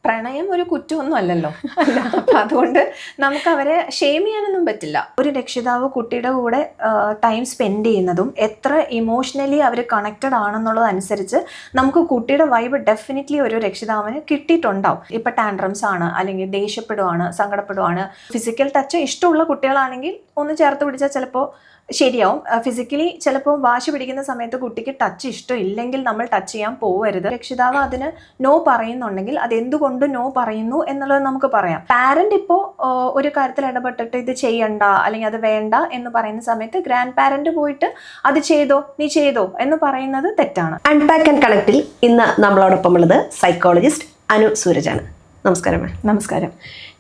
പ്രണയം ഒരു കുറ്റമൊന്നും അല്ലല്ലോ. അപ്പം അതുകൊണ്ട് നമുക്ക് അവരെ ഷെയിം ചെയ്യാനൊന്നും പറ്റില്ല. ഒരു രക്ഷിതാവ് കുട്ടിയുടെ കൂടെ ടൈം സ്പെൻഡ് ചെയ്യുന്നതും എത്ര ഇമോഷണലി അവർ കണക്റ്റഡ് ആണെന്നുള്ളതനുസരിച്ച് നമുക്ക് കുട്ടിയുടെ വൈബ് ഡെഫിനറ്റ്ലി ഒരു രക്ഷിതാവിന് കിട്ടിയിട്ടുണ്ടാവും. ഇപ്പം ടാൻഡ്രംസ് ആണ്, അല്ലെങ്കിൽ ദേഷ്യപ്പെടുവാണ്, സങ്കടപ്പെടുവാണ്, ഫിസിക്കൽ ടച്ച് ഇഷ്ടമുള്ള കുട്ടികളാണെങ്കിൽ ഒന്ന് ചേർത്ത് പിടിച്ചാൽ ചിലപ്പോൾ ശരിയാവും. ഫിസിക്കലി ചിലപ്പോൾ വാശി പിടിക്കുന്ന സമയത്ത് കുട്ടിക്ക് ടച്ച് ഇഷ്ടമില്ലെങ്കിൽ നമ്മൾ ടച്ച് ചെയ്യാൻ പോകരുത്. രക്ഷിതാവ് അതിന് നോ പറയുന്നുണ്ടെങ്കിൽ അതെന്തുകൊണ്ട് നോ പറയുന്നു എന്നുള്ളത് നമുക്ക് പറയാം. പാരന്റ് ഇപ്പോൾ ഒരു കാര്യത്തിൽ ഇടപെട്ടിട്ട് ഇത് ചെയ്യണ്ട അല്ലെങ്കിൽ അത് വേണ്ട എന്ന് പറയുന്ന സമയത്ത് ഗ്രാൻഡ് പാരന്റ് പോയിട്ട് അത് ചെയ്തോ, നീ ചെയ്തോ എന്ന് പറയുന്നത് തെറ്റാണ്. അൺപാക്ക് ആൻഡ് കണക്റ്റിൽ ഇന്ന് നമ്മളോടൊപ്പം ഉള്ളത് സൈക്കോളജിസ്റ്റ് അനു സൂരജാണ്. നമസ്കാരം. നമസ്കാരം.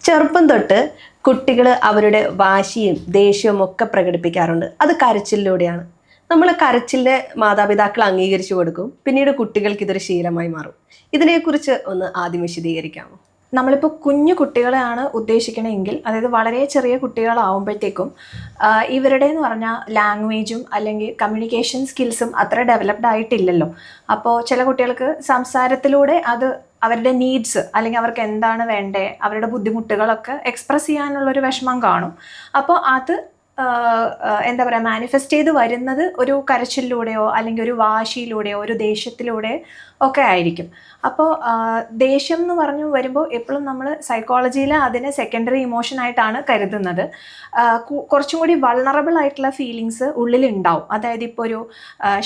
ചെറുപ്പം തൊട്ട് കുട്ടികൾ അവരുടെ വാശിയും ദേഷ്യവും ഒക്കെ പ്രകടിപ്പിക്കാറുണ്ട്. അത് കരച്ചിലൂടെയാണ്. നമ്മൾ കരച്ചിലിനെ മാതാപിതാക്കൾ അംഗീകരിച്ചു കൊടുക്കും, പിന്നീട് കുട്ടികൾക്ക് ഇതൊരു ശീലമായി മാറും. ഇതിനെക്കുറിച്ച് ഒന്ന് ആദ്യം വിശദീകരിക്കാമോ? നമ്മളിപ്പോൾ കുഞ്ഞു കുട്ടികളെയാണ് ഉദ്ദേശിക്കണമെങ്കിൽ, അതായത് വളരെ ചെറിയ കുട്ടികളാവുമ്പോഴത്തേക്കും ഇവരുടെ എന്ന് പറഞ്ഞാൽ ലാംഗ്വേജും അല്ലെങ്കിൽ കമ്മ്യൂണിക്കേഷൻ സ്കിൽസും അത്ര ഡെവലപ്ഡ് ആയിട്ടില്ലല്ലോ. അപ്പോൾ ചില കുട്ടികൾക്ക് സംസാരത്തിലൂടെ അത് അവരുടെ നീഡ്സ് അല്ലെങ്കിൽ അവർക്ക് എന്താണ് വേണ്ടേ, അവരുടെ ബുദ്ധിമുട്ടുകളൊക്കെ എക്സ്പ്രസ് ചെയ്യാനുള്ളൊരു വിഷമം കാണും. അപ്പോൾ അത് എന്താ പറയുക, മാനിഫെസ്റ്റ് ചെയ്ത് വരുന്നത് ഒരു കരച്ചിലൂടെയോ അല്ലെങ്കിൽ ഒരു വാശിയിലൂടെയോ ഒരു ദേഷ്യത്തിലൂടെ ഒക്കെ ആയിരിക്കും. അപ്പോൾ ദേഷ്യം എന്ന് പറഞ്ഞു വരുമ്പോൾ എപ്പോഴും നമ്മൾ സൈക്കോളജിയിൽ അതിനെ സെക്കൻഡറി ഇമോഷൻ ആയിട്ടാണ് കരുതുന്നത്. കുറച്ചും കൂടി വൾണറബിൾ ആയിട്ടുള്ള ഫീലിങ്സ് ഉള്ളിലുണ്ടാവും. അതായത് ഇപ്പോൾ ഒരു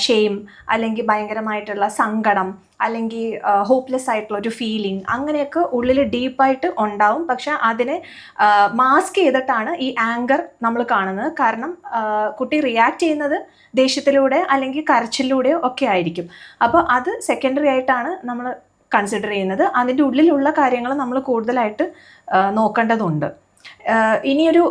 ഷെയിം അല്ലെങ്കിൽ ഭയങ്കരമായിട്ടുള്ള സങ്കടം അല്ലെങ്കിൽ ഹോപ്പ്ലെസ് ആയിട്ടുള്ള ഒരു ഫീലിംഗ് അങ്ങനെയൊക്കെ ഉള്ളിൽ ഡീപ്പായിട്ട് ഉണ്ടാവും. പക്ഷെ അതിനെ മാസ്ക് ചെയ്തിട്ടാണ് ഈ ആങ്കർ നമ്മൾ കാണുന്നത്. കാരണം കുട്ടി റിയാക്ട് ചെയ്യുന്നത് ദേഷ്യത്തിലൂടെ അല്ലെങ്കിൽ കരച്ചിലൂടെയോ ഒക്കെ ആയിരിക്കും. അപ്പോൾ അത് സെക്കൻഡറി ആയിട്ടാണ് നമ്മൾ കൺസിഡർ ചെയ്യുന്നത്. അതിൻ്റെ ഉള്ളിലുള്ള കാര്യങ്ങൾ നമ്മൾ കൂടുതലായിട്ട് നോക്കേണ്ടതുണ്ട്. ഇനിയൊരു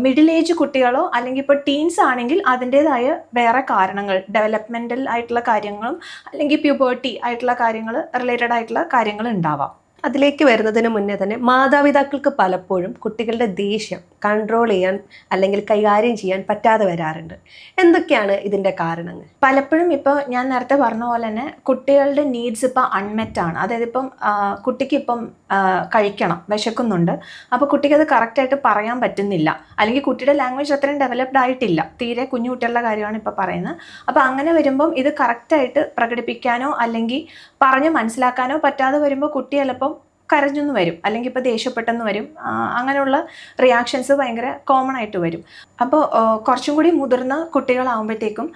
മിഡിൽ ഏജ് കുട്ടികളോ അല്ലെങ്കിൽ ഇപ്പോൾ ടീൻസ് ആണെങ്കിൽ അതിൻ്റേതായ വേറെ കാരണങ്ങൾ, ഡെവലപ്മെൻ്റൽ ആയിട്ടുള്ള കാര്യങ്ങളും അല്ലെങ്കിൽ പ്യൂബേർട്ടി ആയിട്ടുള്ള കാര്യങ്ങൾ, റിലേറ്റഡ് ആയിട്ടുള്ള കാര്യങ്ങൾ ഉണ്ടാവാം. അതിലേക്ക് വരുന്നതിന് മുന്നേ തന്നെ മാതാപിതാക്കൾക്ക് പലപ്പോഴും കുട്ടികളുടെ ദേഷ്യം കൺട്രോൾ ചെയ്യാൻ അല്ലെങ്കിൽ കൈകാര്യം ചെയ്യാൻ പറ്റാതെ വരാറുണ്ട്. എന്തൊക്കെയാണ് ഇതിൻ്റെ കാരണങ്ങൾ? പലപ്പോഴും ഇപ്പോൾ ഞാൻ നേരത്തെ പറഞ്ഞ പോലെ തന്നെ കുട്ടികളുടെ നീഡ്സ് ഇപ്പോൾ അൺമെറ്റ് ആണ്. അതായത് ഇപ്പം കുട്ടിക്ക് ഇപ്പം കഴിക്കണം, വിശക്കുന്നുണ്ട്, അപ്പോൾ കുട്ടിക്ക് അത് കറക്റ്റായിട്ട് പറയാൻ പറ്റുന്നില്ല, അല്ലെങ്കിൽ കുട്ടിയുടെ ലാംഗ്വേജ് അത്രയും ഡെവലപ്ഡ് ആയിട്ടില്ല, തീരെ കുഞ്ഞു കുട്ടികളുടെ കാര്യമാണ് ഇപ്പോൾ പറയുന്നത്. അപ്പോൾ അങ്ങനെ വരുമ്പം ഇത് കറക്റ്റായിട്ട് പ്രകടിപ്പിക്കാനോ അല്ലെങ്കിൽ പറഞ്ഞ് മനസ്സിലാക്കാനോ പറ്റാതെ വരുമ്പോൾ കുട്ടി ചിലപ്പം കരഞ്ഞെന്ന് വരും, അല്ലെങ്കിൽ ഇപ്പോൾ ദേഷ്യപ്പെട്ടെന്ന് വരും. അങ്ങനെയുള്ള റിയാക്ഷൻസ് ഭയങ്കര കോമൺ ആയിട്ട് വരും. അപ്പോൾ കുറച്ചും കൂടി മുതിർന്ന കുട്ടികളാകുമ്പോഴത്തേക്കും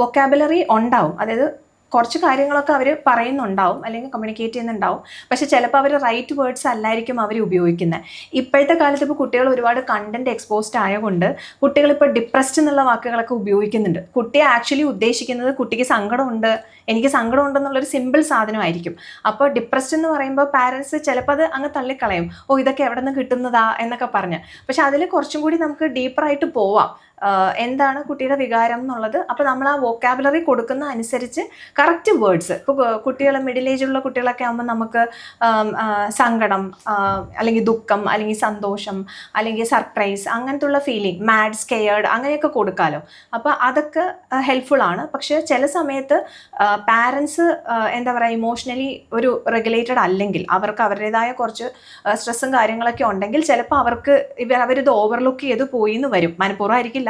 വൊക്കാബുലറി ഉണ്ടാവും. അതായത് കുറച്ച് കാര്യങ്ങളൊക്കെ അവർ പറയുന്നുണ്ടാവും അല്ലെങ്കിൽ കമ്മ്യൂണിക്കേറ്റ് ചെയ്യുന്നുണ്ടാവും, പക്ഷെ ചിലപ്പോൾ അവർ റൈറ്റ് വേർഡ്സ് അല്ലായിരിക്കും അവർ ഉപയോഗിക്കുന്നത്. ഇപ്പോഴത്തെ കാലത്ത് ഇപ്പോൾ കുട്ടികൾ ഒരുപാട് കണ്ടന്റ് എക്സ്പോസ്ഡ് ആയതുകൊണ്ട് കുട്ടികളിപ്പോൾ ഡിപ്രസ്ഡ് എന്നുള്ള വാക്കുകളൊക്കെ ഉപയോഗിക്കുന്നുണ്ട്. കുട്ടിയെ ആക്ച്വലി ഉദ്ദേശിക്കുന്നത് കുട്ടിക്ക് സങ്കടമുണ്ട്, എനിക്ക് സങ്കടമുണ്ടെന്നുള്ളൊരു സിമ്പിൾ സാധനമായിരിക്കും. അപ്പോൾ ഡിപ്രസ്ഡ് എന്ന് പറയുമ്പോൾ പാരൻസ് ചിലപ്പോൾ അത് അങ്ങ് തള്ളിക്കളയും, ഓ ഇതൊക്കെ എവിടെ നിന്ന് കിട്ടുന്നതാ എന്നൊക്കെ പറഞ്ഞ്. പക്ഷെ അതിൽ കുറച്ചും കൂടി നമുക്ക് ഡീപ്പറായിട്ട് പോവാം, എന്താണ് കുട്ടിയുടെ വികാരം എന്നുള്ളത്. അപ്പോൾ നമ്മൾ ആ വൊക്കാബുലറി കൊടുക്കുന്ന അനുസരിച്ച് കറക്റ്റ് വേർഡ്സ്, ഇപ്പോൾ കുട്ടികൾ മിഡിൽ ഏജുള്ള കുട്ടികളൊക്കെ ആകുമ്പോൾ നമുക്ക് സങ്കടം അല്ലെങ്കിൽ ദുഃഖം അല്ലെങ്കിൽ സന്തോഷം അല്ലെങ്കിൽ സർപ്രൈസ് അങ്ങനത്തെ ഉള്ള ഫീലിംഗ്, മാഡ്, സ്കെയർഡ് അങ്ങനെയൊക്കെ കൊടുക്കാമല്ലോ. അപ്പോൾ അതൊക്കെ ഹെൽപ്ഫുൾ ആണ്. പക്ഷേ ചില സമയത്ത് പാരൻസ് എന്താ പറയുക, ഇമോഷണലി ഒരു റെഗുലേറ്റഡ് അല്ലെങ്കിൽ അവർക്ക് അവരുടേതായ കുറച്ച് സ്ട്രെസ്സും കാര്യങ്ങളൊക്കെ ഉണ്ടെങ്കിൽ ചിലപ്പോൾ അവരിത് ഓവർലുക്ക് ചെയ്ത് പോയി എന്ന് വരും. മനഃപൂർവ്വം ആയിരിക്കില്ല,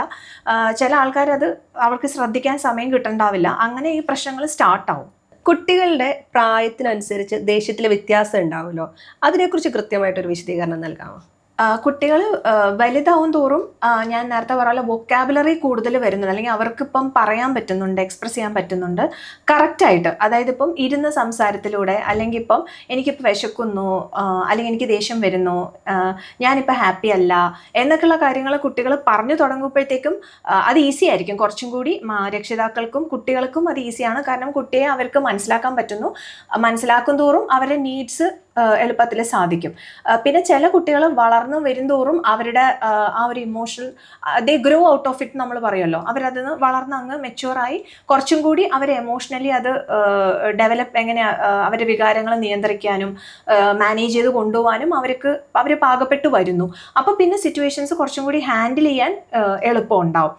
ചില ആൾക്കാർ അത് അവർക്ക് ശ്രദ്ധിക്കാൻ സമയം കിട്ടണ്ടാവില്ല. അങ്ങനെ ഈ പ്രശ്നങ്ങൾ സ്റ്റാർട്ടാവും. കുട്ടികളുടെ പ്രായത്തിനനുസരിച്ച് ദേഷ്യത്തിൽ വ്യത്യാസം ഉണ്ടാവുമല്ലോ, അതിനെക്കുറിച്ച് കൃത്യമായിട്ടൊരു വിശദീകരണം നൽകാമോ? കുട്ടികൾ വലുതാവും തോറും ഞാൻ നേരത്തെ പറയാനുള്ള വൊക്കാബുലറി കൂടുതൽ വരുന്നുണ്ട്, അല്ലെങ്കിൽ അവർക്കിപ്പം പറയാൻ പറ്റുന്നുണ്ട്, എക്സ്പ്രസ് ചെയ്യാൻ പറ്റുന്നുണ്ട് കറക്റ്റായിട്ട്. അതായത് ഇപ്പം ഇരുന്ന സംസാരത്തിലൂടെ, അല്ലെങ്കിൽ ഇപ്പം എനിക്കിപ്പോൾ വിശക്കുന്നു, അല്ലെങ്കിൽ എനിക്ക് ദേഷ്യം വരുന്നു, ഞാനിപ്പോൾ ഹാപ്പി അല്ല എന്നൊക്കെയുള്ള കാര്യങ്ങൾ കുട്ടികൾ പറഞ്ഞു തുടങ്ങുമ്പോഴത്തേക്കും അത് ഈസി ആയിരിക്കും. കുറച്ചും കൂടി രക്ഷിതാക്കൾക്കും കുട്ടികൾക്കും അത് ഈസിയാണ്. കാരണം കുട്ടിയെ അവർക്ക് മനസ്സിലാക്കാൻ പറ്റുന്നു. മനസ്സിലാക്കും തോറും അവരുടെ നീഡ്സ് എളുപ്പത്തിൽ സാധിക്കും. പിന്നെ ചില കുട്ടികൾ വളർന്നു വരുംതോറും അവരുടെ ആ ഒരു emotional they grow out of it നമ്മൾ പറയുമല്ലോ, അവരതിന് വളർന്ന് അങ്ങ് മെച്യൂറായി കുറച്ചും കൂടി അവർ എമോഷണലി അത് ഡെവലപ്പ് എങ്ങനെ അവരുടെ വികാരങ്ങൾ നിയന്ത്രിക്കാനും മാനേജ് ചെയ്ത് കൊണ്ടുപോകാനും അവർ പാകപ്പെട്ട് വരുന്നു. അപ്പോൾ പിന്നെ സിറ്റുവേഷൻസ് കുറച്ചും കൂടി ഹാൻഡിൽ ചെയ്യാൻ എളുപ്പം ഉണ്ടാവും.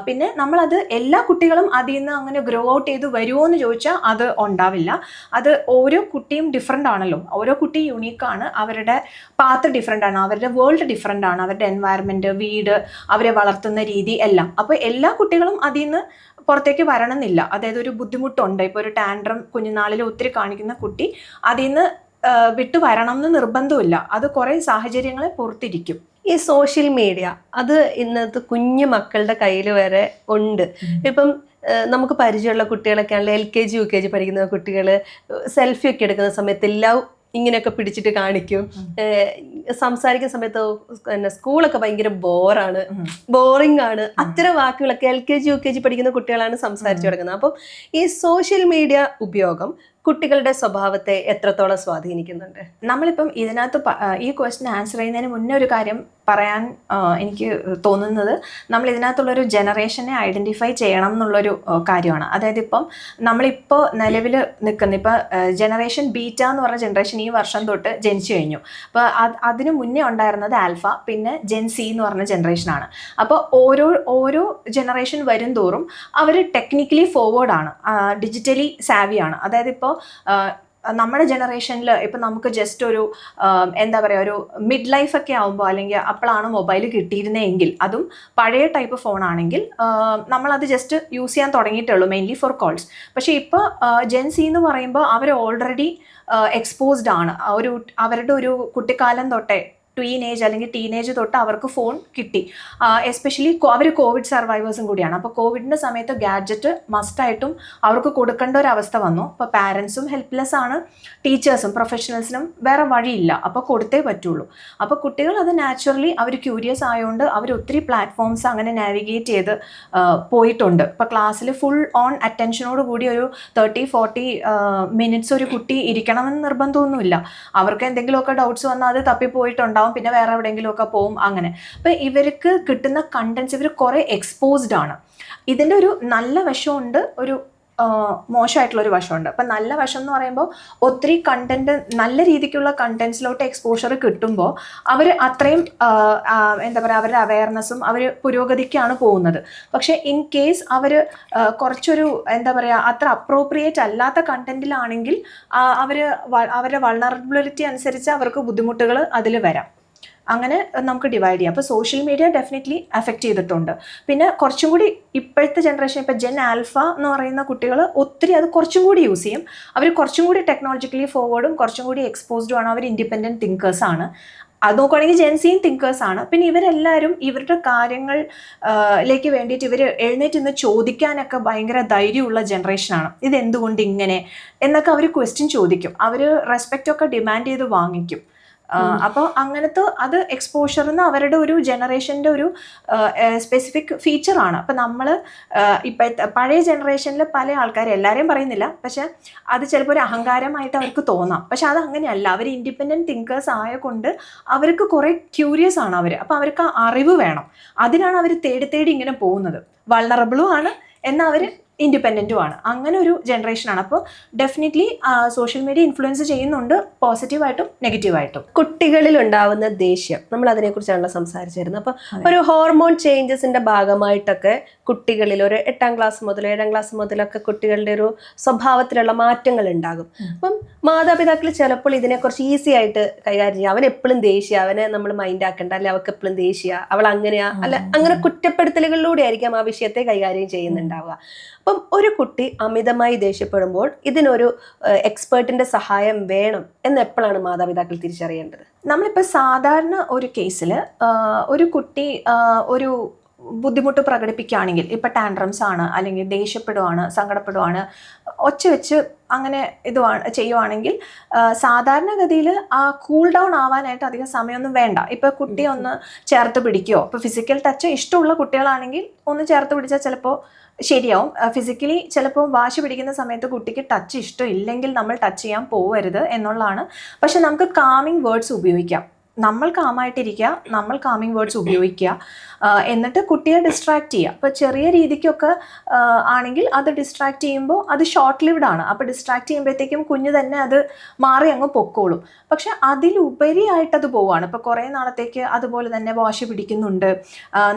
പിന്നെ നമ്മളത് എല്ലാ കുട്ടികളും അതിൽ നിന്ന് അങ്ങനെ ഗ്രോ ഔട്ട് ചെയ്ത് വരുമോ എന്ന് ചോദിച്ചാൽ അത് ഉണ്ടാവില്ല. അത് ഓരോ കുട്ടിയും ഡിഫറെൻ്റ് ആണല്ലോ. ഓരോ ഓരോ കുട്ടി യുണീക്കാണ്, അവരുടെ പാത്ത് ഡിഫറെൻ്റ് ആണ്, അവരുടെ വേൾഡ് ഡിഫറെൻ്റ് ആണ്, അവരുടെ എൻവയറമെൻറ്റ്, വീട്, അവരെ വളർത്തുന്ന രീതി എല്ലാം. അപ്പോൾ എല്ലാ കുട്ടികളും അതിൽ നിന്ന് പുറത്തേക്ക് വരണമെന്നില്ല. അതായത് ഒരു ബുദ്ധിമുട്ടുണ്ട്, ഇപ്പോൾ ഒരു ടാൻഡ്രം കുഞ്ഞുനാളിൽ ഒത്തിരി കാണിക്കുന്ന കുട്ടി അതിൽ നിന്ന് വിട്ടു വരണം എന്ന് നിർബന്ധമില്ല. അത് കുറേ സാഹചര്യങ്ങളെ പുറത്തിരിക്കും. ഈ സോഷ്യൽ മീഡിയ അത് ഇന്നത്തെ കുഞ്ഞു മക്കളുടെ കയ്യിൽ വരെ ഉണ്ട്. ഇപ്പം നമുക്ക് പരിചയമുള്ള കുട്ടികളൊക്കെ ആണല്ലോ, LKG UKG പഠിക്കുന്ന കുട്ടികൾ സെൽഫി ഒക്കെ എടുക്കുന്ന സമയത്ത് എല്ലാം ഇങ്ങനെയൊക്കെ പിടിച്ചിട്ട് കാണിക്കും. സംസാരിക്കുന്ന സമയത്ത് സ്കൂളൊക്കെ ഭയങ്കര ബോറിംഗ് ആണ്, അത്തരം വാക്കുകളൊക്കെ LKG UKG പഠിക്കുന്ന കുട്ടികളാണ് സംസാരിച്ചു തുടങ്ങുന്നത്. അപ്പം ഈ സോഷ്യൽ മീഡിയ ഉപയോഗം കുട്ടികളുടെ സ്വഭാവത്തെ എത്രത്തോളം സ്വാധീനിക്കുന്നുണ്ട്? നമ്മളിപ്പം ഇതിനകത്ത് ഈ ക്വസ്റ്റ്യൻ ആൻസർ ചെയ്യുന്നതിന് മുന്നേ ഒരു കാര്യം പറയാൻ എനിക്ക് തോന്നുന്നത്, നമ്മൾ ഇതിനകത്തുള്ളൊരു ജനറേഷനെ ഐഡൻറ്റിഫൈ ചെയ്യണം എന്നുള്ളൊരു കാര്യമാണ്. അതായത് ഇപ്പം നമ്മളിപ്പോൾ നിലവിൽ നിൽക്കുന്ന ഇപ്പോൾ ജനറേഷൻ ബീറ്റ എന്ന് പറഞ്ഞ ജനറേഷൻ ഈ വർഷം തൊട്ട് ജനിച്ചു കഴിഞ്ഞു. അപ്പോൾ അതിന് മുന്നേ ഉണ്ടായിരുന്നത് ആൽഫ, പിന്നെ ജെൻ സി എന്ന് പറഞ്ഞ ജനറേഷനാണ്. അപ്പോൾ ഓരോ ജനറേഷൻ വരും തോറും അവർ ടെക്നിക്കലി ഫോർവേഡാണ്, ഡിജിറ്റലി സാവിയാണ്. അതായത് ഇപ്പോൾ നമ്മുടെ ജനറേഷനിൽ ഇപ്പം നമുക്ക് ജസ്റ്റ് ഒരു എന്താ പറയുക, ഒരു മിഡ് ലൈഫ് ഒക്കെ ആകുമ്പോൾ അല്ലെങ്കിൽ അപ്പോഴാണ് മൊബൈൽ കിട്ടിയിരുന്നതെങ്കിൽ, അതും പഴയ ടൈപ്പ് ഫോണാണെങ്കിൽ നമ്മളത് ജസ്റ്റ് യൂസ് ചെയ്യാൻ തുടങ്ങിയിട്ടേ ഉള്ളൂ, മെയിൻലി ഫോർ കോൾസ്. പക്ഷേ ഇപ്പോൾ ജെൻ സി എന്ന് പറയുമ്പോൾ അവർ ഓൾറെഡി എക്സ്പോസ്ഡ് ആണ്. അവരുടെ ഒരു കുട്ടിക്കാലം തൊട്ടേ ട്വീനേജ് അല്ലെങ്കിൽ ടീനേജ് തൊട്ട് അവർക്ക് ഫോൺ കിട്ടി. എസ്പെഷ്യലി അവർ കോവിഡ് സർവൈവേഴ്സും കൂടിയാണ്. അപ്പോൾ കോവിഡിൻ്റെ സമയത്ത് ഗാഡ്ജറ്റ് മസ്റ്റായിട്ടും അവർക്ക് കൊടുക്കേണ്ട ഒരു അവസ്ഥ വന്നു. അപ്പോൾ പാരൻസും ഹെൽപ്ലെസ് ആണ്, ടീച്ചേഴ്സും പ്രൊഫഷണൽസിനും വേറെ വഴിയില്ല, അപ്പോൾ കൊടുത്തേ പറ്റുള്ളൂ. അപ്പോൾ കുട്ടികൾ അത് നാച്ചുറലി അവർ ക്യൂരിയസ് ആയതുകൊണ്ട് അവർ ഒത്തിരി പ്ലാറ്റ്ഫോംസ് അങ്ങനെ നാവിഗേറ്റ് ചെയ്ത് പോയിട്ടുണ്ട്. ഇപ്പോൾ ക്ലാസ്സിൽ ഫുൾ ഓൺ അറ്റൻഷനോട് കൂടി ഒരു 30-40 മിനിറ്റ്സ് ഒരു കുട്ടി ഇരിക്കണമെന്ന് നിർബന്ധമൊന്നുമില്ല. അവർക്ക് എന്തെങ്കിലുമൊക്കെ ഡൗട്ട്സ് വന്നാൽ അത് തപ്പിപ്പോയിട്ടുണ്ടാവും, പിന്നെ വേറെ എവിടെയെങ്കിലുമൊക്കെ പോവും, അങ്ങനെ. അപ്പം ഇവർക്ക് കിട്ടുന്ന കണ്ടന്റ്സ് ഇവർ കുറേ എക്സ്പോസ്ഡ് ആണ്. ഇതിൻ്റെ ഒരു നല്ല വശമുണ്ട്, ഒരു മോശമായിട്ടുള്ളൊരു വശമുണ്ട്. അപ്പം നല്ല വശം എന്ന് പറയുമ്പോൾ ഒത്തിരി കണ്ടന്റ്, നല്ല രീതിക്കുള്ള കണ്ടന്റ്സിലോട്ട് എക്സ്പോഷർ കിട്ടുമ്പോൾ അവർ അത്രയും എന്താ പറയുക, അവരുടെ അവയർനെസ്സും അവർ പുരോഗതിക്കാണ് പോകുന്നത്. പക്ഷേ ഇൻ കേസ് അവർ കുറച്ചൊരു എന്താ പറയുക അത്ര അപ്രോപ്രിയേറ്റ് അല്ലാത്ത കണ്ടന്റിലാണെങ്കിൽ അവരുടെ വൾണറബിലിറ്റി അനുസരിച്ച് അവർക്ക് ബുദ്ധിമുട്ടുകൾ അതിൽ വരാം. അങ്ങനെ നമുക്ക് ഡിവൈഡ് ചെയ്യാം. അപ്പോൾ സോഷ്യൽ മീഡിയ ഡെഫിനറ്റ്ലി അഫക്റ്റ് ചെയ്തിട്ടുണ്ട്. പിന്നെ കുറച്ചും കൂടി ഇപ്പോഴത്തെ ജനറേഷൻ, ഇപ്പോൾ ജെൻ ആൽഫ എന്ന് പറയുന്ന കുട്ടികൾ ഒത്തിരി അത് കുറച്ചും കൂടി യൂസ് ചെയ്യും. അവർ കുറച്ചും കൂടി ടെക്നോളജിക്കലി ഫോർവേഡും കുറച്ചും കൂടി എക്സ്പോസ്ഡും ആണ്. അവർ ഇൻഡിപെൻഡൻറ്റ് തിങ്കേഴ്സാണ്. അത് നോക്കുകയാണെങ്കിൽ ജെൻസിയും തിങ്കേഴ്സാണ്. പിന്നെ ഇവരെല്ലാവരും ഇവരുടെ കാര്യങ്ങളിലേക്ക് വേണ്ടിയിട്ട് ഇവർ എഴുന്നേറ്റ് നിന്ന് ചോദിക്കാനൊക്കെ ഭയങ്കര ധൈര്യമുള്ള ജനറേഷനാണ്. ഇതെന്തുകൊണ്ട് ഇങ്ങനെ എന്നൊക്കെ അവർ ക്വസ്റ്റ്യൻ ചോദിക്കും. അവർ റെസ്പെക്റ്റൊക്കെ ഡിമാൻഡ് ചെയ്ത് വാങ്ങിക്കും. അപ്പോൾ അങ്ങനത്തെ അത് എക്സ്പോഷർ എന്ന് അവരുടെ ഒരു ജനറേഷൻ്റെ ഒരു സ്പെസിഫിക് ഫീച്ചറാണ്. അപ്പം നമ്മൾ ഇപ്പോഴത്തെ പഴയ ജനറേഷനിൽ പല ആൾക്കാരും, എല്ലാവരെയും പറയുന്നില്ല, പക്ഷെ അത് ചിലപ്പോൾ ഒരു അഹങ്കാരമായിട്ട് അവർക്ക് തോന്നാം. പക്ഷെ അത് അങ്ങനെയല്ല. അവർ ഇൻഡിപെൻഡൻറ്റ് തിങ്കേഴ്സ് ആയതുകൊണ്ട് അവർക്ക് കുറേ ക്യൂരിയസ് ആണ് അവർ. അപ്പോൾ അവർക്ക് ആ അറിവ് വേണം. അതിനാണ് അവർ തേടി ഇങ്ങനെ പോകുന്നത്. വൾണറബിളും ആണ്, എന്നാൽ അവർ ഇൻഡിപെൻഡൻറ്റുമാണ്. അങ്ങനെ ഒരു ജനറേഷനാണ്. അപ്പോൾ ഡെഫിനറ്റ്ലി സോഷ്യൽ മീഡിയ ഇൻഫ്ലുവൻസ് ചെയ്യുന്നുണ്ട്, പോസിറ്റീവായിട്ടും നെഗറ്റീവായിട്ടും. കുട്ടികളിൽ ഉണ്ടാവുന്ന ദേഷ്യം, നമ്മൾ അതിനെക്കുറിച്ചാണല്ലോ സംസാരിച്ചിരുന്നത്. അപ്പോൾ ഒരു ഹോർമോൺ ചേഞ്ചസിന്റെ ഭാഗമായിട്ടൊക്കെ കുട്ടികളിൽ ഒരു 8ാം ക്ലാസ് മുതൽ 7ാം ക്ലാസ് മുതലൊക്കെ കുട്ടികളുടെ ഒരു സ്വഭാവത്തിലുള്ള മാറ്റങ്ങൾ ഉണ്ടാകും. അപ്പം മാതാപിതാക്കൾ ചിലപ്പോൾ ഇതിനെക്കുറിച്ച് ഈസി ആയിട്ട് കൈകാര്യം ചെയ്യും. അവൻ എപ്പോഴും ദേഷ്യ, അവനെ നമ്മൾ മൈൻഡ് ആക്കണ്ട, അല്ലെ അവൾക്ക് എപ്പോഴും ദേഷ്യ, അവൾ അങ്ങനെയാ, അല്ല അങ്ങനെ കുറ്റപ്പെടുത്തലുകളിലൂടെ ആയിരിക്കാം ആ വിഷയത്തെ കൈകാര്യം ചെയ്യുന്നുണ്ടാവുക. അപ്പം ഒരു കുട്ടി അമിതമായി ദേഷ്യപ്പെടുമ്പോൾ ഇതിനൊരു എക്സ്പേർട്ടിന്റെ സഹായം വേണം എന്ന് എപ്പോഴാണ് മാതാപിതാക്കൾ തിരിച്ചറിയേണ്ടത്? നമ്മളിപ്പോൾ സാധാരണ ഒരു കേസിൽ ഒരു കുട്ടി ഒരു ബുദ്ധിമുട്ട് പ്രകടിപ്പിക്കുകയാണെങ്കിൽ, ഇപ്പം ടാൻഡ്രംസ് ആണ്, അല്ലെങ്കിൽ ദേഷ്യപ്പെടുവാണ്, സങ്കടപ്പെടുവാണ്, ഒച്ച വെച്ച് അങ്ങനെ ചെയ്യുവാണെങ്കിൽ സാധാരണഗതിയിൽ ആ കൂൾ ഡൗൺ ആവാനായിട്ട് അധികം സമയമൊന്നും വേണ്ട. ഇപ്പോൾ കുട്ടി ഒന്ന് ചേർത്ത് പിടിക്കുകയോ, ഇപ്പോൾ ഫിസിക്കൽ ടച്ച് ഇഷ്ടമുള്ള കുട്ടികളാണെങ്കിൽ ഒന്ന് ചേർത്ത് പിടിച്ചാൽ ചിലപ്പോൾ ശരിയാവും. ഫിസിക്കലി ചിലപ്പോൾ വാശി പിടിക്കുന്ന സമയത്ത് കുട്ടിക്ക് ടച്ച് ഇഷ്ടമില്ലെങ്കിൽ നമ്മൾ ടച്ച് ചെയ്യാൻ പോവരുത് എന്നുള്ളതാണ്. പക്ഷെ നമുക്ക് കാമിങ് വേർഡ്സ് ഉപയോഗിക്കാം. നമ്മൾ കാമായിട്ടിരിക്കുക, നമ്മൾ കാമിങ് വേർഡ്സ് ഉപയോഗിക്കുക, എന്നിട്ട് കുട്ടിയെ ഡിസ്ട്രാക്ട് ചെയ്യുക. അപ്പോൾ ചെറിയ രീതിക്കൊക്കെ ആണെങ്കിൽ അത് ഡിസ്ട്രാക്ട് ചെയ്യുമ്പോൾ അത് ഷോർട്ട് ലിവ്ഡ് ആണ്. അപ്പോൾ ഡിസ്ട്രാക്ട് ചെയ്യുമ്പോഴത്തേക്കും കുഞ്ഞ് തന്നെ അത് മാറി അങ്ങ് പൊക്കോളും. പക്ഷെ അതിലുപരിയായിട്ടത് പോവുകയാണ്. ഇപ്പോൾ കുറേ നാളത്തേക്ക് അതുപോലെ തന്നെ വാശി പിടിക്കുന്നുണ്ട്,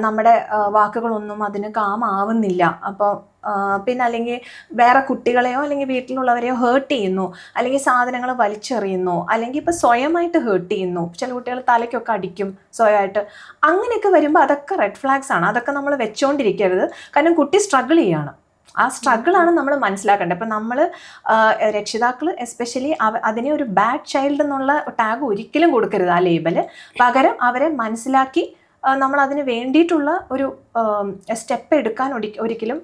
നമ്മുടെ വാക്കുകളൊന്നും അതിന് കാമാവുന്നില്ല. അപ്പോൾ പിന്നെ അല്ലെങ്കിൽ വേറെ കുട്ടികളെയോ അല്ലെങ്കിൽ വീട്ടിലുള്ളവരെയോ ഹേർട്ട് ചെയ്യുന്നു, അല്ലെങ്കിൽ സാധനങ്ങൾ വലിച്ചെറിയുന്നു, അല്ലെങ്കിൽ ഇപ്പോൾ സ്വയമായിട്ട് ഹേർട്ട് ചെയ്യുന്നു, ചില കുട്ടികൾ തലയ്ക്കൊക്കെ അടിക്കും സ്വയമായിട്ട്, അങ്ങനെയൊക്കെ വരുമ്പോൾ അതൊക്കെ റെഡ് ഫ്ലാഗ്സ് ആണ്. അതൊക്കെ നമ്മൾ വെച്ചുകൊണ്ടിരിക്കരുത്. കാരണം കുട്ടി സ്ട്രഗിൾ ചെയ്യാണ്. ആ സ്ട്രഗിളാണ് നമ്മൾ മനസ്സിലാക്കേണ്ടത്. അപ്പം നമ്മൾ രക്ഷിതാക്കൾ എസ്പെഷ്യലി അതിനെ ഒരു ബാഡ് ചൈൽഡ് എന്നുള്ള ടാഗ് ഒരിക്കലും കൊടുക്കരുത്, ആ ലേബല്. പകരം അവരെ മനസ്സിലാക്കി നമ്മൾ അതിന് വേണ്ടിയിട്ടുള്ള ഒരു സ്റ്റെപ്പ് എടുക്കാൻ ഒരിക്കലും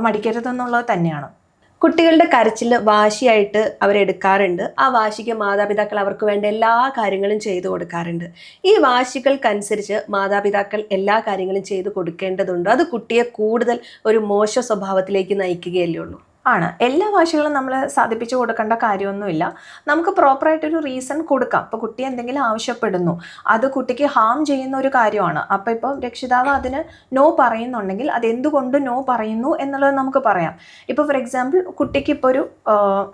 മടിക്കരുതെന്നുള്ളത് തന്നെയാണ്. കുട്ടികളുടെ കരച്ചിൽ വാശിയായിട്ട് അവരെടുക്കാറുണ്ട്. ആ വാശിക്ക് മാതാപിതാക്കൾ അവർക്ക് വേണ്ട എല്ലാ കാര്യങ്ങളും ചെയ്തു കൊടുക്കാറുണ്ട്. ഈ വാശികൾക്കനുസരിച്ച് മാതാപിതാക്കൾ എല്ലാ കാര്യങ്ങളും ചെയ്തു കൊടുക്കേണ്ടതുണ്ട്. അത് കുട്ടിയെ കൂടുതൽ ഒരു മോശ സ്വഭാവത്തിലേക്ക് നയിക്കുകയല്ലേ ഉള്ളൂ. ആണ്. എല്ലാ വാശികളും നമ്മൾ സാധിപ്പിച്ചു കൊടുക്കേണ്ട കാര്യമൊന്നുമില്ല. നമുക്ക് പ്രോപ്പറായിട്ടൊരു റീസൺ കൊടുക്കാം. ഇപ്പോൾ കുട്ടി എന്തെങ്കിലും ആവശ്യപ്പെടുന്നു, അത് കുട്ടിക്ക് ഹാം ചെയ്യുന്ന ഒരു കാര്യമാണ്. അപ്പോൾ ഇപ്പം രക്ഷിതാവ് അതിന് നോ പറയുന്നുണ്ടെങ്കിൽ അതെന്തുകൊണ്ട് നോ പറയുന്നു എന്നുള്ളത് നമുക്ക് പറയാം. ഇപ്പോൾ ഫോർ എക്സാമ്പിൾ കുട്ടിക്ക് ഇപ്പോൾ ഒരു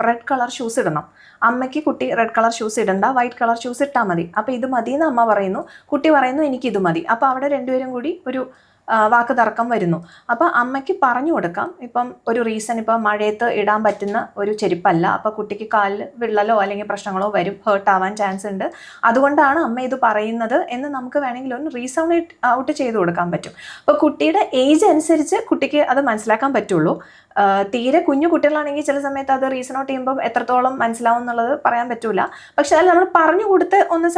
റെഡ് കളർ ഷൂസ് ഇടണം. അമ്മയ്ക്ക് കുട്ടി റെഡ് കളർ ഷൂസ് ഇടണ്ട, വൈറ്റ് കളർ ഷൂസ് ഇട്ടാൽ മതി. അപ്പോൾ ഇത് മതി എന്ന് അമ്മ പറയുന്നു, കുട്ടി പറയുന്നു എനിക്കിത് മതി. അപ്പോൾ അവിടെ രണ്ടുപേരും കൂടി ഒരു വാക്ക് തർക്കം വരുന്നു. അപ്പോൾ അമ്മയ്ക്ക് പറഞ്ഞു കൊടുക്കാം, ഇപ്പം ഒരു റീസൺ, ഇപ്പം മഴയത്ത് ഇടാൻ പറ്റുന്ന ഒരു ചെരുപ്പല്ല, അപ്പോൾ കുട്ടിക്ക് കാലിൽ വിള്ളലോ അല്ലെങ്കിൽ പ്രശ്നങ്ങളോ വരും, ഹേർട്ട് ആവാൻ ചാൻസ് ഉണ്ട്, അതുകൊണ്ടാണ് അമ്മ ഇത് പറയുന്നത് എന്ന് നമുക്ക് വേണമെങ്കിൽ ഒന്ന് റീസൺ ഔട്ട് ചെയ്ത് കൊടുക്കാൻ പറ്റും. അപ്പോൾ കുട്ടിയുടെ ഏജ് അനുസരിച്ച് കുട്ടിക്ക് അത് മനസ്സിലാക്കാൻ പറ്റുള്ളൂ. തീരെ കുഞ്ഞു കുട്ടികളാണെങ്കിൽ ചില സമയത്ത് അത് റീസൺ ഔട്ട് ചെയ്യുമ്പോൾ എത്രത്തോളം മനസ്സിലാവും എന്നുള്ളത് പറയാൻ പറ്റൂല. പക്ഷെ അതിൽ നമ്മൾ പറഞ്ഞു കൊടുത്ത് ഒന്ന്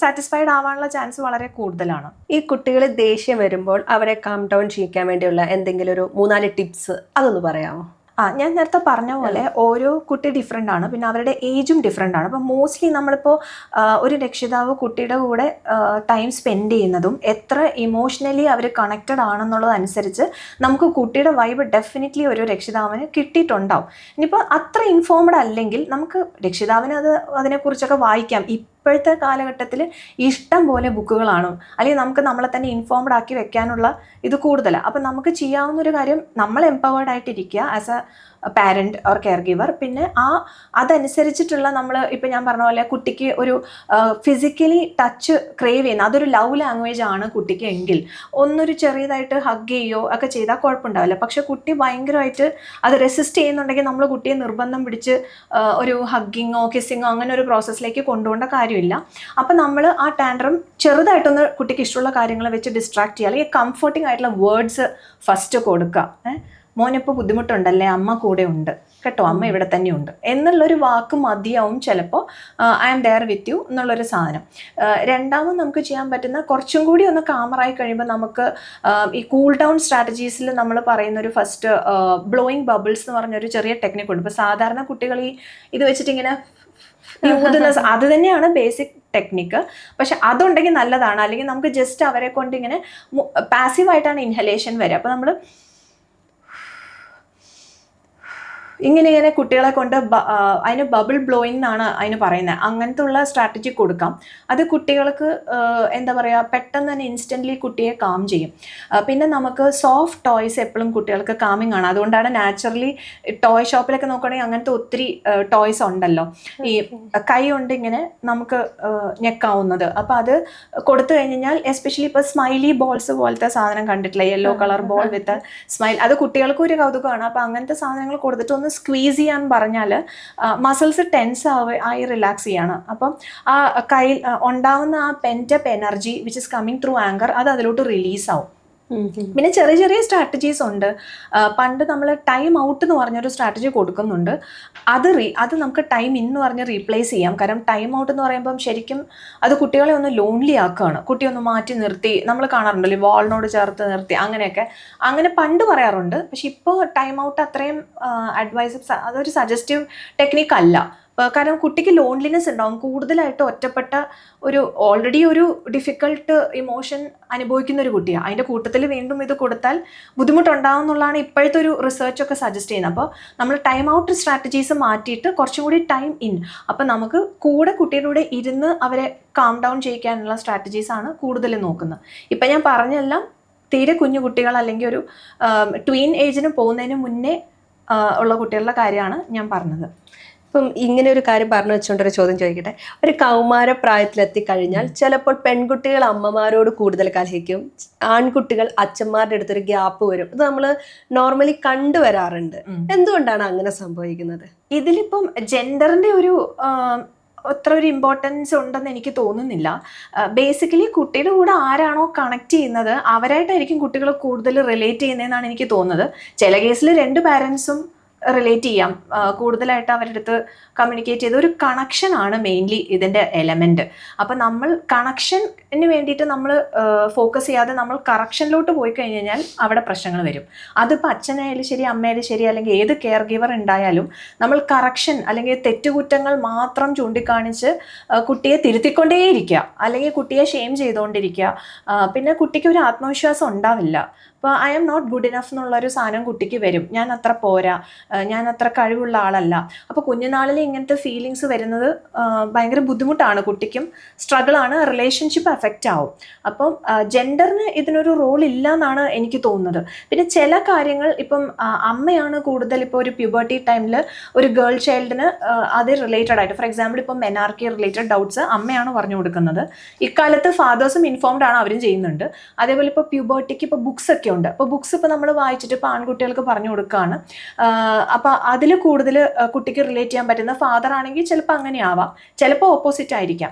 സാറ്റിസ്ഫൈഡ് ആവാനുള്ള ചാൻസ് വളരെ കൂടുതലാണ്. ഈ കുട്ടികൾ ദേഷ്യം വരുമ്പോൾ അവരെ കാം ഡൗൺ ചെയ്യിക്കാൻ വേണ്ടിയുള്ള എന്തെങ്കിലും ഒരു 3-4 ടിപ്സ് അതൊന്ന് പറയാമോ? ഞാൻ നേരത്തെ പറഞ്ഞ പോലെ ഓരോ കുട്ടി ഡിഫറെൻ്റ് ആണ്, പിന്നെ അവരുടെ ഏജും ഡിഫറെൻ്റ് ആണ്. അപ്പോൾ മോസ്റ്റ്ലി നമ്മളിപ്പോൾ ഒരു രക്ഷിതാവ് കുട്ടിയുടെ കൂടെ ടൈം സ്പെൻഡ് ചെയ്യുന്നതും എത്ര ഇമോഷണലി അവർ കണക്റ്റഡ് ആണെന്നുള്ളതനുസരിച്ച് നമുക്ക് കുട്ടിയുടെ വൈബ് ഡെഫിനറ്റ്ലി ഒരു രക്ഷിതാവിന് കിട്ടിയിട്ടുണ്ടാവും. ഇനിയിപ്പോൾ അത്ര ഇൻഫോംഡ് അല്ലെങ്കിൽ നമുക്ക് രക്ഷിതാവിന് അതിനെക്കുറിച്ചൊക്കെ വായിക്കാം. ഇപ്പോഴത്തെ കാലഘട്ടത്തിൽ ഇഷ്ടം പോലെ ബുക്കുകളാണ്, അല്ലെങ്കിൽ നമുക്ക് നമ്മളെ തന്നെ ഇൻഫോംഡ് ആക്കി വെക്കാനുള്ള ഇത് കൂടുതലാണ്. അപ്പം നമുക്ക് ചെയ്യാവുന്ന ഒരു കാര്യം, നമ്മൾ എംപവേർഡ് ആയിട്ടിരിക്കുക as A parent or care giver. പിന്നെ അതനുസരിച്ചിട്ടുള്ള നമ്മൾ ഇപ്പം ഞാൻ പറഞ്ഞ പോലെ കുട്ടിക്ക് ഒരു ഫിസിക്കലി ടച്ച് ക്രേവ് ചെയ്യുന്ന അതൊരു ലവ് ലാംഗ്വേജ് ആണ് കുട്ടിക്ക് എങ്കിൽ ഒന്നൊരു ചെറിയതായിട്ട് ഹഗ് ചെയ്യുകയോ ഒക്കെ ചെയ്താൽ കുഴപ്പമുണ്ടാവില്ല. പക്ഷെ കുട്ടി ഭയങ്കരമായിട്ട് അത് റെസിസ്റ്റ് ചെയ്യുന്നുണ്ടെങ്കിൽ നമ്മൾ കുട്ടിയെ നിർബന്ധം പിടിച്ച് ഒരു ഹഗ്ഗിങ്ങോ കിസ്സിങ്ങോ അങ്ങനെ ഒരു പ്രോസസ്സിലേക്ക് കൊണ്ടുപോകേണ്ട കാര്യമില്ല. അപ്പം നമ്മൾ ആ ടാൻഡ്രം ചെറുതായിട്ടൊന്ന് കുട്ടിക്ക് ഇഷ്ടമുള്ള കാര്യങ്ങൾ വെച്ച് ഡിസ്ട്രാക്ട് ചെയ്യുക, അല്ലെങ്കിൽ കംഫർട്ടിംഗ് ആയിട്ടുള്ള വേർഡ്സ് ഫസ്റ്റ് കൊടുക്കുക. മോനിപ്പോൾ ബുദ്ധിമുട്ടുണ്ടല്ലേ, അമ്മ കൂടെ ഉണ്ട് കേട്ടോ, അമ്മ ഇവിടെ തന്നെയുണ്ട് എന്നുള്ളൊരു വാക്ക് മതിയാവും ചിലപ്പോൾ. I am there with you എന്നുള്ളൊരു സാധനം. രണ്ടാമത് നമുക്ക് ചെയ്യാൻ പറ്റുന്ന കുറച്ചും കൂടി ഒന്ന് കാമറായി കഴിയുമ്പോൾ നമുക്ക് ഈ കൂൾ ഡൗൺ സ്ട്രാറ്റജീസിൽ നമ്മൾ പറയുന്നൊരു ഫസ്റ്റ് ബ്ലോയിങ് ബബിൾസ് എന്ന് പറഞ്ഞൊരു ചെറിയ ടെക്നിക്ക് ഉണ്ട്. ഇപ്പോൾ സാധാരണ കുട്ടികൾ ഇത് വെച്ചിട്ട് ഇങ്ങനെ ഊതുന്ന അത് തന്നെയാണ് ബേസിക് ടെക്നിക്ക്. പക്ഷെ അതുണ്ടെങ്കിൽ നല്ലതാണ്. അല്ലെങ്കിൽ നമുക്ക് ജസ്റ്റ് അവരെ കൊണ്ട് ഇങ്ങനെ പാസീവായിട്ടാണ് ഇൻഹലേഷൻ വരിക. അപ്പോൾ നമ്മൾ ഇങ്ങനെ കുട്ടികളെ കൊണ്ട് അതിന് ബബിൾ ബ്ലോയിങ് എന്നാണ് അതിന് പറയുന്നത്. അങ്ങനത്തെ ഉള്ള സ്ട്രാറ്റജി കൊടുക്കാം. അത് കുട്ടികൾക്ക് എന്താ പറയുക, പെട്ടെന്ന് തന്നെ ഇൻസ്റ്റൻ്റ്ലി കുട്ടിയെ കാം ചെയ്യും. പിന്നെ നമുക്ക് സോഫ്റ്റ് ടോയ്സ് എപ്പോഴും കുട്ടികൾക്ക് കാമിങ് ആണ്. അതുകൊണ്ടാണ് നാച്ചുറലി ടോയ് ഷോപ്പിലൊക്കെ നോക്കുകയാണെങ്കിൽ അങ്ങനത്തെ ഒത്തിരി ടോയ്സ് ഉണ്ടല്ലോ, ഈ കൈ കൊണ്ട് ഇങ്ങനെ നമുക്ക് ഞെക്കാവുന്നത്. അപ്പോൾ അത് കൊടുത്തു കഴിഞ്ഞാൽ എസ്പെഷ്യലി ഇപ്പോൾ സ്മൈലി ബോൾസ് പോലത്തെ സാധനം കണ്ടിട്ടില്ല, യെല്ലോ കളർ ബോൾ വിത്ത് സ്മൈൽ, അത് കുട്ടികൾക്കും ഒരു കൗതുകമാണ്. അപ്പോൾ അങ്ങനത്തെ സാധനങ്ങൾ കൊടുത്തിട്ട് ഒന്ന് സ്ക്വീസ് ചെയ്യാൻ പറഞ്ഞാൽ മസിൽസ് ടെൻസ് ആയി റിലാക്സ് ചെയ്യാണ്. അപ്പം ആ കയ്യിൽ ഉണ്ടാവുന്ന ആ pent up energy which is coming through anchor അത് അതിലോട്ട് റിലീസ് ആവും. പിന്നെ ചെറിയ ചെറിയ സ്ട്രാറ്റജീസ് ഉണ്ട്. പണ്ട് നമ്മൾ ടൈം ഔട്ട് എന്ന് പറഞ്ഞൊരു സ്ട്രാറ്റജി കൊടുക്കുന്നുണ്ട്. അത് നമുക്ക് ടൈം ഇൻ എന്ന് പറഞ്ഞ് റീപ്ലേസ് ചെയ്യാം. കാരണം ടൈം ഔട്ട് എന്ന് പറയുമ്പം ശരിക്കും അത് കുട്ടികളെ ഒന്ന് ലോൺലി ആക്കുകയാണ്. കുട്ടിയെ ഒന്ന് മാറ്റി നിർത്തി, നമ്മൾ കാണാറുണ്ടല്ലോ വാളിനോട് ചേർത്ത് നിർത്തി, അങ്ങനെയൊക്കെ അങ്ങനെ പണ്ട് പറയാറുണ്ട്. പക്ഷെ ഇപ്പോൾ ടൈം ഔട്ട് അത്രയും അതൊരു സജസ്റ്റീവ് ടെക്നിക്ക് അല്ല. കാരണം കുട്ടിക്ക് ലോൺലിനെസ് ഉണ്ടാവും, കൂടുതലായിട്ട് ഒറ്റപ്പെട്ട ഒരു ഓൾറെഡി ഒരു ഡിഫിക്കൾട്ട് ഇമോഷൻ അനുഭവിക്കുന്ന ഒരു കുട്ടിയാണ്. അതിൻ്റെ കൂട്ടത്തിൽ വീണ്ടും ഇത് കൊടുത്താൽ ബുദ്ധിമുട്ടുണ്ടാവും എന്നുള്ളതാണ് ഇപ്പോഴത്തെ ഒരു റിസർച്ചൊക്കെ സജസ്റ്റ് ചെയ്യുന്നത്. അപ്പോൾ നമ്മൾ ടൈം ഔട്ട് സ്ട്രാറ്റജീസ് മാറ്റിയിട്ട് കുറച്ചും കൂടി ടൈം ഇൻ, അപ്പോൾ നമുക്ക് കൂടെ കുട്ടിയുടെ കൂടെ ഇരുന്ന് അവരെ കാം ഡൗൺ ചെയ്യിക്കാനുള്ള സ്ട്രാറ്റജീസാണ് കൂടുതൽ നോക്കുന്നത്. ഇപ്പം ഞാൻ പറഞ്ഞെല്ലാം തീരെ കുഞ്ഞു കുട്ടികൾ അല്ലെങ്കിൽ ഒരു ട്വീൻ ഏജിന് പോകുന്നതിന് മുന്നേ ഉള്ള കുട്ടികളുടെ കാര്യമാണ് ഞാൻ പറഞ്ഞത്. ഇപ്പം ഇങ്ങനെ ഒരു കാര്യം പറഞ്ഞു വെച്ചുകൊണ്ടൊരു ചോദ്യം ചോദിക്കട്ടെ. ഒരു കൗമാര പ്രായത്തിലെത്തി കഴിഞ്ഞാൽ ചിലപ്പോൾ പെൺകുട്ടികൾ അമ്മമാരോട് കൂടുതൽ കലഹിക്കും, ആൺകുട്ടികൾ അച്ഛന്മാരുടെ അടുത്തൊരു ഗ്യാപ്പ് വരും. ഇത് നമ്മൾ നോർമലി കണ്ടുവരാറുണ്ട്. എന്തുകൊണ്ടാണ് അങ്ങനെ സംഭവിക്കുന്നത്? ഇതിലിപ്പം ജെൻഡറിന്റെ ഒരു അത്ര ഒരു ഇമ്പോർട്ടൻസ് ഉണ്ടെന്ന് എനിക്ക് തോന്നുന്നില്ല. ബേസിക്കലി കുട്ടിയുടെ കൂടെ ആരാണോ കണക്ട് ചെയ്യുന്നത് അവരായിട്ടായിരിക്കും കുട്ടികൾ കൂടുതൽ റിലേറ്റ് ചെയ്യുന്നതെന്നാണ് എനിക്ക് തോന്നുന്നത്. ചില കേസിൽ രണ്ട് പാരൻസും റിലേറ്റ് ചെയ്യാം, കൂടുതലായിട്ട് അവരുടെ അടുത്ത് കമ്മ്യൂണിക്കേറ്റ് ചെയ്ത് ഒരു കണക്ഷനാണ് മെയിൻലി ഇതിൻ്റെ എലമെൻറ്റ്. അപ്പം നമ്മൾ കണക്ഷന് വേണ്ടിയിട്ട് നമ്മൾ ഫോക്കസ് ചെയ്യാതെ നമ്മൾ കറക്ഷനിലോട്ട് പോയി കഴിഞ്ഞ് കഴിഞ്ഞാൽ അവിടെ പ്രശ്നങ്ങൾ വരും. അതിപ്പോൾ അച്ഛനായാലും ശരി, അമ്മയായാലും ശരി, അല്ലെങ്കിൽ ഏത് കെയർ ഗിവർ ഉണ്ടായാലും നമ്മൾ കറക്ഷൻ അല്ലെങ്കിൽ തെറ്റുകുറ്റങ്ങൾ മാത്രം ചൂണ്ടിക്കാണിച്ച് കുട്ടിയെ തിരുത്തിക്കൊണ്ടേയിരിക്കുക, അല്ലെങ്കിൽ കുട്ടിയെ ഷെയിം ചെയ്തുകൊണ്ടിരിക്കുക. പിന്നെ കുട്ടിക്ക് ഒരു ആത്മവിശ്വാസം ഉണ്ടാവില്ല. ഇപ്പോൾ I am not good enough എന്നുള്ളൊരു സാധനം കുട്ടിക്ക് വരും. ഞാൻ അത്ര പോരാ, ഞാൻ അത്ര കഴിവുള്ള ആളല്ല. അപ്പോൾ കുഞ്ഞുനാളിൽ ഇങ്ങനത്തെ ഫീലിങ്സ് വരുന്നത് ഭയങ്കര ബുദ്ധിമുട്ടാണ്, കുട്ടിക്കും സ്ട്രഗിളാണ്, റിലേഷൻഷിപ്പ് എഫക്റ്റ് ആവും. അപ്പം ജെൻഡറിന് ഇതിനൊരു റോൾ ഇല്ല എന്നാണ് എനിക്ക് തോന്നുന്നത്. പിന്നെ ചില കാര്യങ്ങൾ ഇപ്പം അമ്മയാണ് കൂടുതൽ, ഇപ്പോൾ ഒരു പ്യൂബർട്ടി ടൈമിൽ ഒരു ഗേൾ ചൈൽഡിന് അത് റിലേറ്റഡ് ആയിട്ട്, ഫോർ എക്സാമ്പിൾ ഇപ്പം മെനാർക്കി റിലേറ്റഡ് ഡൗട്ട്സ് അമ്മയാണ് പറഞ്ഞു കൊടുക്കുന്നത്. ഇക്കാലത്ത് ഫാദേഴ്സും ഇൻഫോംഡ് ആണ്, അവരും ചെയ്യുന്നുണ്ട്. അതേപോലെ ഇപ്പോൾ പ്യൂബർട്ടിക്ക് ഇപ്പോൾ ബുക്സ് ഒക്കെ ഉണ്ട്. അപ്പോൾ ബുക്സ് ഇപ്പോൾ നമ്മൾ വായിച്ചിട്ട് ഇപ്പോൾ ആൺകുട്ടികൾക്ക് പറഞ്ഞു കൊടുക്കുകയാണ്. അപ്പോൾ അതിൽ കൂടുതൽ കുട്ടിക്ക് റിലേറ്റ് ചെയ്യാൻ പറ്റുന്ന ഫാദർ ആണെങ്കിൽ ചിലപ്പോൾ അങ്ങനെ ആവാം, ചിലപ്പോൾ ഓപ്പോസിറ്റ് ആയിരിക്കാം.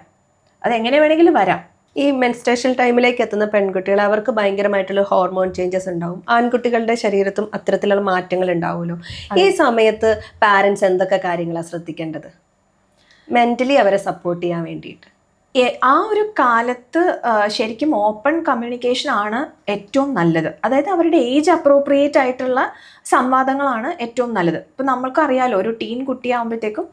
അതെങ്ങനെ വേണമെങ്കിലും വരാം. ഈ മെൻസ്ട്രേഷൻ ടൈമിലേക്ക് എത്തുന്ന പെൺകുട്ടികൾ അവർക്ക് ഭയങ്കരമായിട്ടുള്ള ഹോർമോൺ ചേഞ്ചസ് ഉണ്ടാവും. ആൺകുട്ടികളുടെ ശരീരത്തും അത്തരത്തിലുള്ള മാറ്റങ്ങൾ ഉണ്ടാവുമല്ലോ. ഈ സമയത്ത് പാരൻസ് എന്തൊക്കെ കാര്യങ്ങളാണ് ശ്രദ്ധിക്കേണ്ടത് മെന്റലി അവരെ സപ്പോർട്ട് ചെയ്യാൻ വേണ്ടിയിട്ട്? ആ ഒരു കാലത്ത് ശരിക്കും ഓപ്പൺ കമ്മ്യൂണിക്കേഷൻ ആണ് ഏറ്റവും നല്ലത്. അതായത് അവരുടെ ഏജ് അപ്രോപ്രിയേറ്റ് ആയിട്ടുള്ള സംവാദങ്ങളാണ് ഏറ്റവും നല്ലത്. ഇപ്പം നമ്മൾക്കറിയാലോ ഒരു ടീൻ കുട്ടിയാകുമ്പോഴത്തേക്കും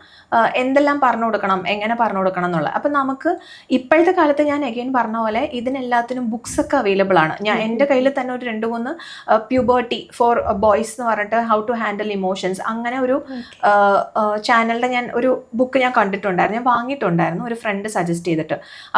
എന്തെല്ലാം പറഞ്ഞു കൊടുക്കണം, എങ്ങനെ പറഞ്ഞു കൊടുക്കണം എന്നുള്ളത്. അപ്പം നമുക്ക് ഇപ്പോഴത്തെ കാലത്ത് ഞാൻ അഗെയിൻ പറഞ്ഞ പോലെ ഇതിനെല്ലാത്തിനും ബുക്സ് ഒക്കെ അവൈലബിൾ ആണ്. എൻ്റെ കയ്യിൽ തന്നെ ഒരു 2-3 പ്യൂബർട്ടി ഫോർ ബോയ്സ് എന്ന് പറഞ്ഞിട്ട് ഹൗ ടു ഹാൻഡിൽ ഇമോഷൻസ്, അങ്ങനെ ഒരു ചാനലിൻ്റെ ഞാൻ ഒരു ബുക്ക് ഞാൻ കണ്ടിട്ടുണ്ടായിരുന്നു, ഞാൻ വാങ്ങിയിട്ടുണ്ടായിരുന്നു, ഒരു ഫ്രണ്ട് സജസ്റ്റ് ചെയ്തിട്ട്.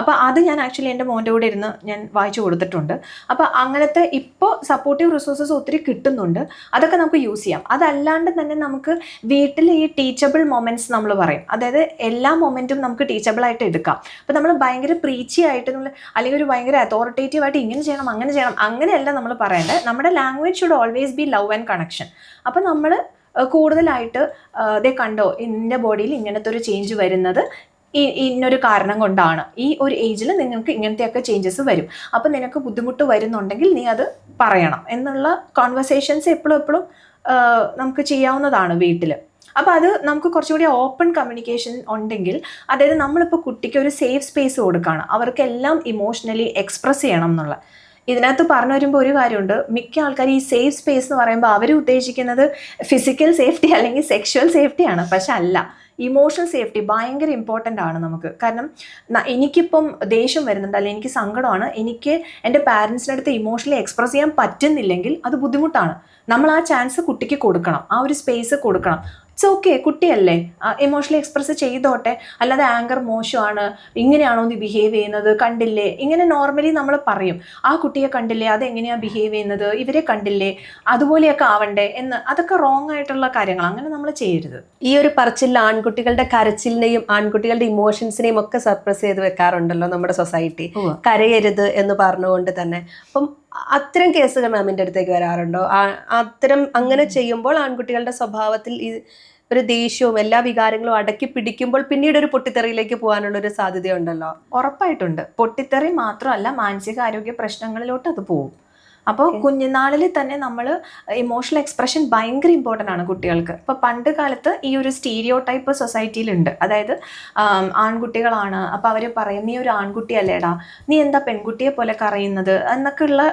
അപ്പോൾ അത് ഞാൻ ആക്ച്വലി എൻ്റെ മോൻ്റെ കൂടെ ഇരുന്ന് ഞാൻ വായിച്ചു കൊടുത്തിട്ടുണ്ട്. അപ്പോൾ അങ്ങനത്തെ ഇപ്പോൾ സപ്പോർട്ടീവ് റിസോഴ്സസ് ഒത്തിരി കിട്ടുന്നുണ്ട്, അതൊക്കെ നമുക്ക് യൂസ് ചെയ്യാം. അതല്ലാണ്ട് തന്നെ നമുക്ക് വീട്ടിൽ ഈ ടീച്ചബിൾ മൊമെൻറ്റ്സ് നമ്മൾ പറയും, അതായത് എല്ലാ മൊമെൻറ്റും നമുക്ക് ടീച്ചബിൾ ആയിട്ട് എടുക്കാം. അപ്പോൾ നമ്മൾ ഭയങ്കര പ്രീച്ചി ആയിട്ട് നമ്മൾ അല്ലെങ്കിൽ ഒരു ഭയങ്കര അതോറിറ്റേറ്റീവ് ആയിട്ട് ഇങ്ങനെ ചെയ്യണം അങ്ങനെ ചെയ്യണം അങ്ങനെയല്ല നമ്മൾ പറയേണ്ടത്. നമ്മുടെ language should always be love and connection. അപ്പോൾ നമ്മൾ കൂടുതലായിട്ട് ദേ കണ്ടോ എൻ്റെ ബോഡിയിൽ ഇങ്ങനത്തെ ഒരു ചേഞ്ച് വരുന്നത് ഇന്നൊരു കാരണം കൊണ്ടാണ്, ഈ ഒരു ഏജിൽ നിങ്ങൾക്ക് ഇങ്ങനത്തെയൊക്കെ ചേഞ്ചസ് വരും, അപ്പം നിനക്ക് ബുദ്ധിമുട്ട് വരുന്നുണ്ടെങ്കിൽ നീ അത് പറയണം എന്നുള്ള കോൺവെർസേഷൻസ് എപ്പോഴും നമുക്ക് ചെയ്യാവുന്നതാണ് വീട്ടിൽ. അപ്പോൾ അത് നമുക്ക് കുറച്ചുകൂടി ഓപ്പൺ കമ്മ്യൂണിക്കേഷൻ ഉണ്ടെങ്കിൽ, അതായത് നമ്മളിപ്പോൾ കുട്ടിക്ക് ഒരു സേഫ് സ്പേസ് കൊടുക്കുകയാണ്, അവർക്കെല്ലാം ഇമോഷണലി എക്സ്പ്രസ് ചെയ്യണം എന്നുള്ള. ഇതിനകത്ത് പറഞ്ഞു വരുമ്പോൾ ഒരു കാര്യമുണ്ട്, മിക്ക ആൾക്കാർ ഈ സേഫ് സ്പേസ് എന്ന് പറയുമ്പോൾ അവർ ഉദ്ദേശിക്കുന്നത് ഫിസിക്കൽ സേഫ്റ്റി അല്ലെങ്കിൽ സെക്ഷുവൽ സേഫ്റ്റിയാണ്. പക്ഷെ അല്ല, ഇമോഷണൽ സേഫ്റ്റി ഭയങ്കര ഇമ്പോർട്ടൻ്റ് ആണ് നമുക്ക്. കാരണം എനിക്കിപ്പം ദേഷ്യം വരുന്നുണ്ട് അല്ലെങ്കിൽ എനിക്ക് സങ്കടമാണ്, എനിക്ക് എൻ്റെ പാരൻസിൻ്റെ അടുത്ത് ഇമോഷണലി എക്സ്പ്രസ് ചെയ്യാൻ പറ്റുന്നില്ലെങ്കിൽ അത് ബുദ്ധിമുട്ടാണ്. നമ്മൾ ആ ചാൻസ് കുട്ടിക്ക് കൊടുക്കണം, ആ ഒരു സ്പേസ് കൊടുക്കണം. ഇറ്റ്സ് ഓക്കെ, കുട്ടിയല്ലേ, ഇമോഷണലി എക്സ്പ്രസ് ചെയ്തോട്ടെ. അല്ലാതെ ആങ്കർ മോശമാണ്, ഇങ്ങനെയാണോ നീ ബിഹേവ് ചെയ്യുന്നത്, കണ്ടില്ലേ, ഇങ്ങനെ നോർമലി നമ്മൾ പറയും. ആ കുട്ടിയെ കണ്ടില്ലേ, അതെങ്ങനെയാണ് ബിഹേവ് ചെയ്യുന്നത്, ഇവരെ കണ്ടില്ലേ, അതുപോലെയൊക്കെ ആവണ്ടേ എന്ന്. അതൊക്കെ റോങ് ആയിട്ടുള്ള കാര്യങ്ങൾ, അങ്ങനെ നമ്മൾ ചെയ്യരുത്. ഈ ഒരു പറച്ചിൽ ആൺകുട്ടികളുടെ കരച്ചിലിനെയും ആൺകുട്ടികളുടെ ഇമോഷൻസിനെയും ഒക്കെ സപ്രസ് ചെയ്ത് വെക്കാറുണ്ടല്ലോ നമ്മുടെ സൊസൈറ്റി. കരയരുത് എന്ന് പറഞ്ഞുകൊണ്ട് തന്നെ. അപ്പം അത്തരം കേസുകൾ മാമിൻ്റെ അടുത്തേക്ക് വരാറുണ്ടോ? അത്തരം അങ്ങനെ ചെയ്യുമ്പോൾ ആൺകുട്ടികളുടെ സ്വഭാവത്തിൽ ഈ ഒരു ദേഷ്യവും എല്ലാ വികാരങ്ങളും അടക്കി പിടിക്കുമ്പോൾ പിന്നീട് ഒരു പൊട്ടിത്തെറിയിലേക്ക് പോകാനുള്ള ഒരു സാധ്യതയുണ്ടല്ലോ. ഉറപ്പായിട്ടുണ്ട്. പൊട്ടിത്തെറി മാത്രമല്ല, മാനസികാരോഗ്യ പ്രശ്നങ്ങളിലോട്ട് അത് പോകും. അപ്പോൾ കുഞ്ഞുനാളിൽ തന്നെ നമ്മൾ ഇമോഷണൽ എക്സ്പ്രഷൻ ഭയങ്കര ഇമ്പോർട്ടൻ്റ് ആണ് കുട്ടികൾക്ക്. ഇപ്പോൾ പണ്ട് കാലത്ത് ഈ ഒരു സ്റ്റീരിയോ ടൈപ്പ് സൊസൈറ്റിയിലുണ്ട്, അതായത് ആൺകുട്ടികളാണ്, അപ്പോൾ അവർ പറയും നീ ഒരു ആൺകുട്ടിയല്ലേടാ, നീ എന്താ പെൺകുട്ടിയെ പോലെ കരയുന്നത് എന്നൊക്കെയുള്ള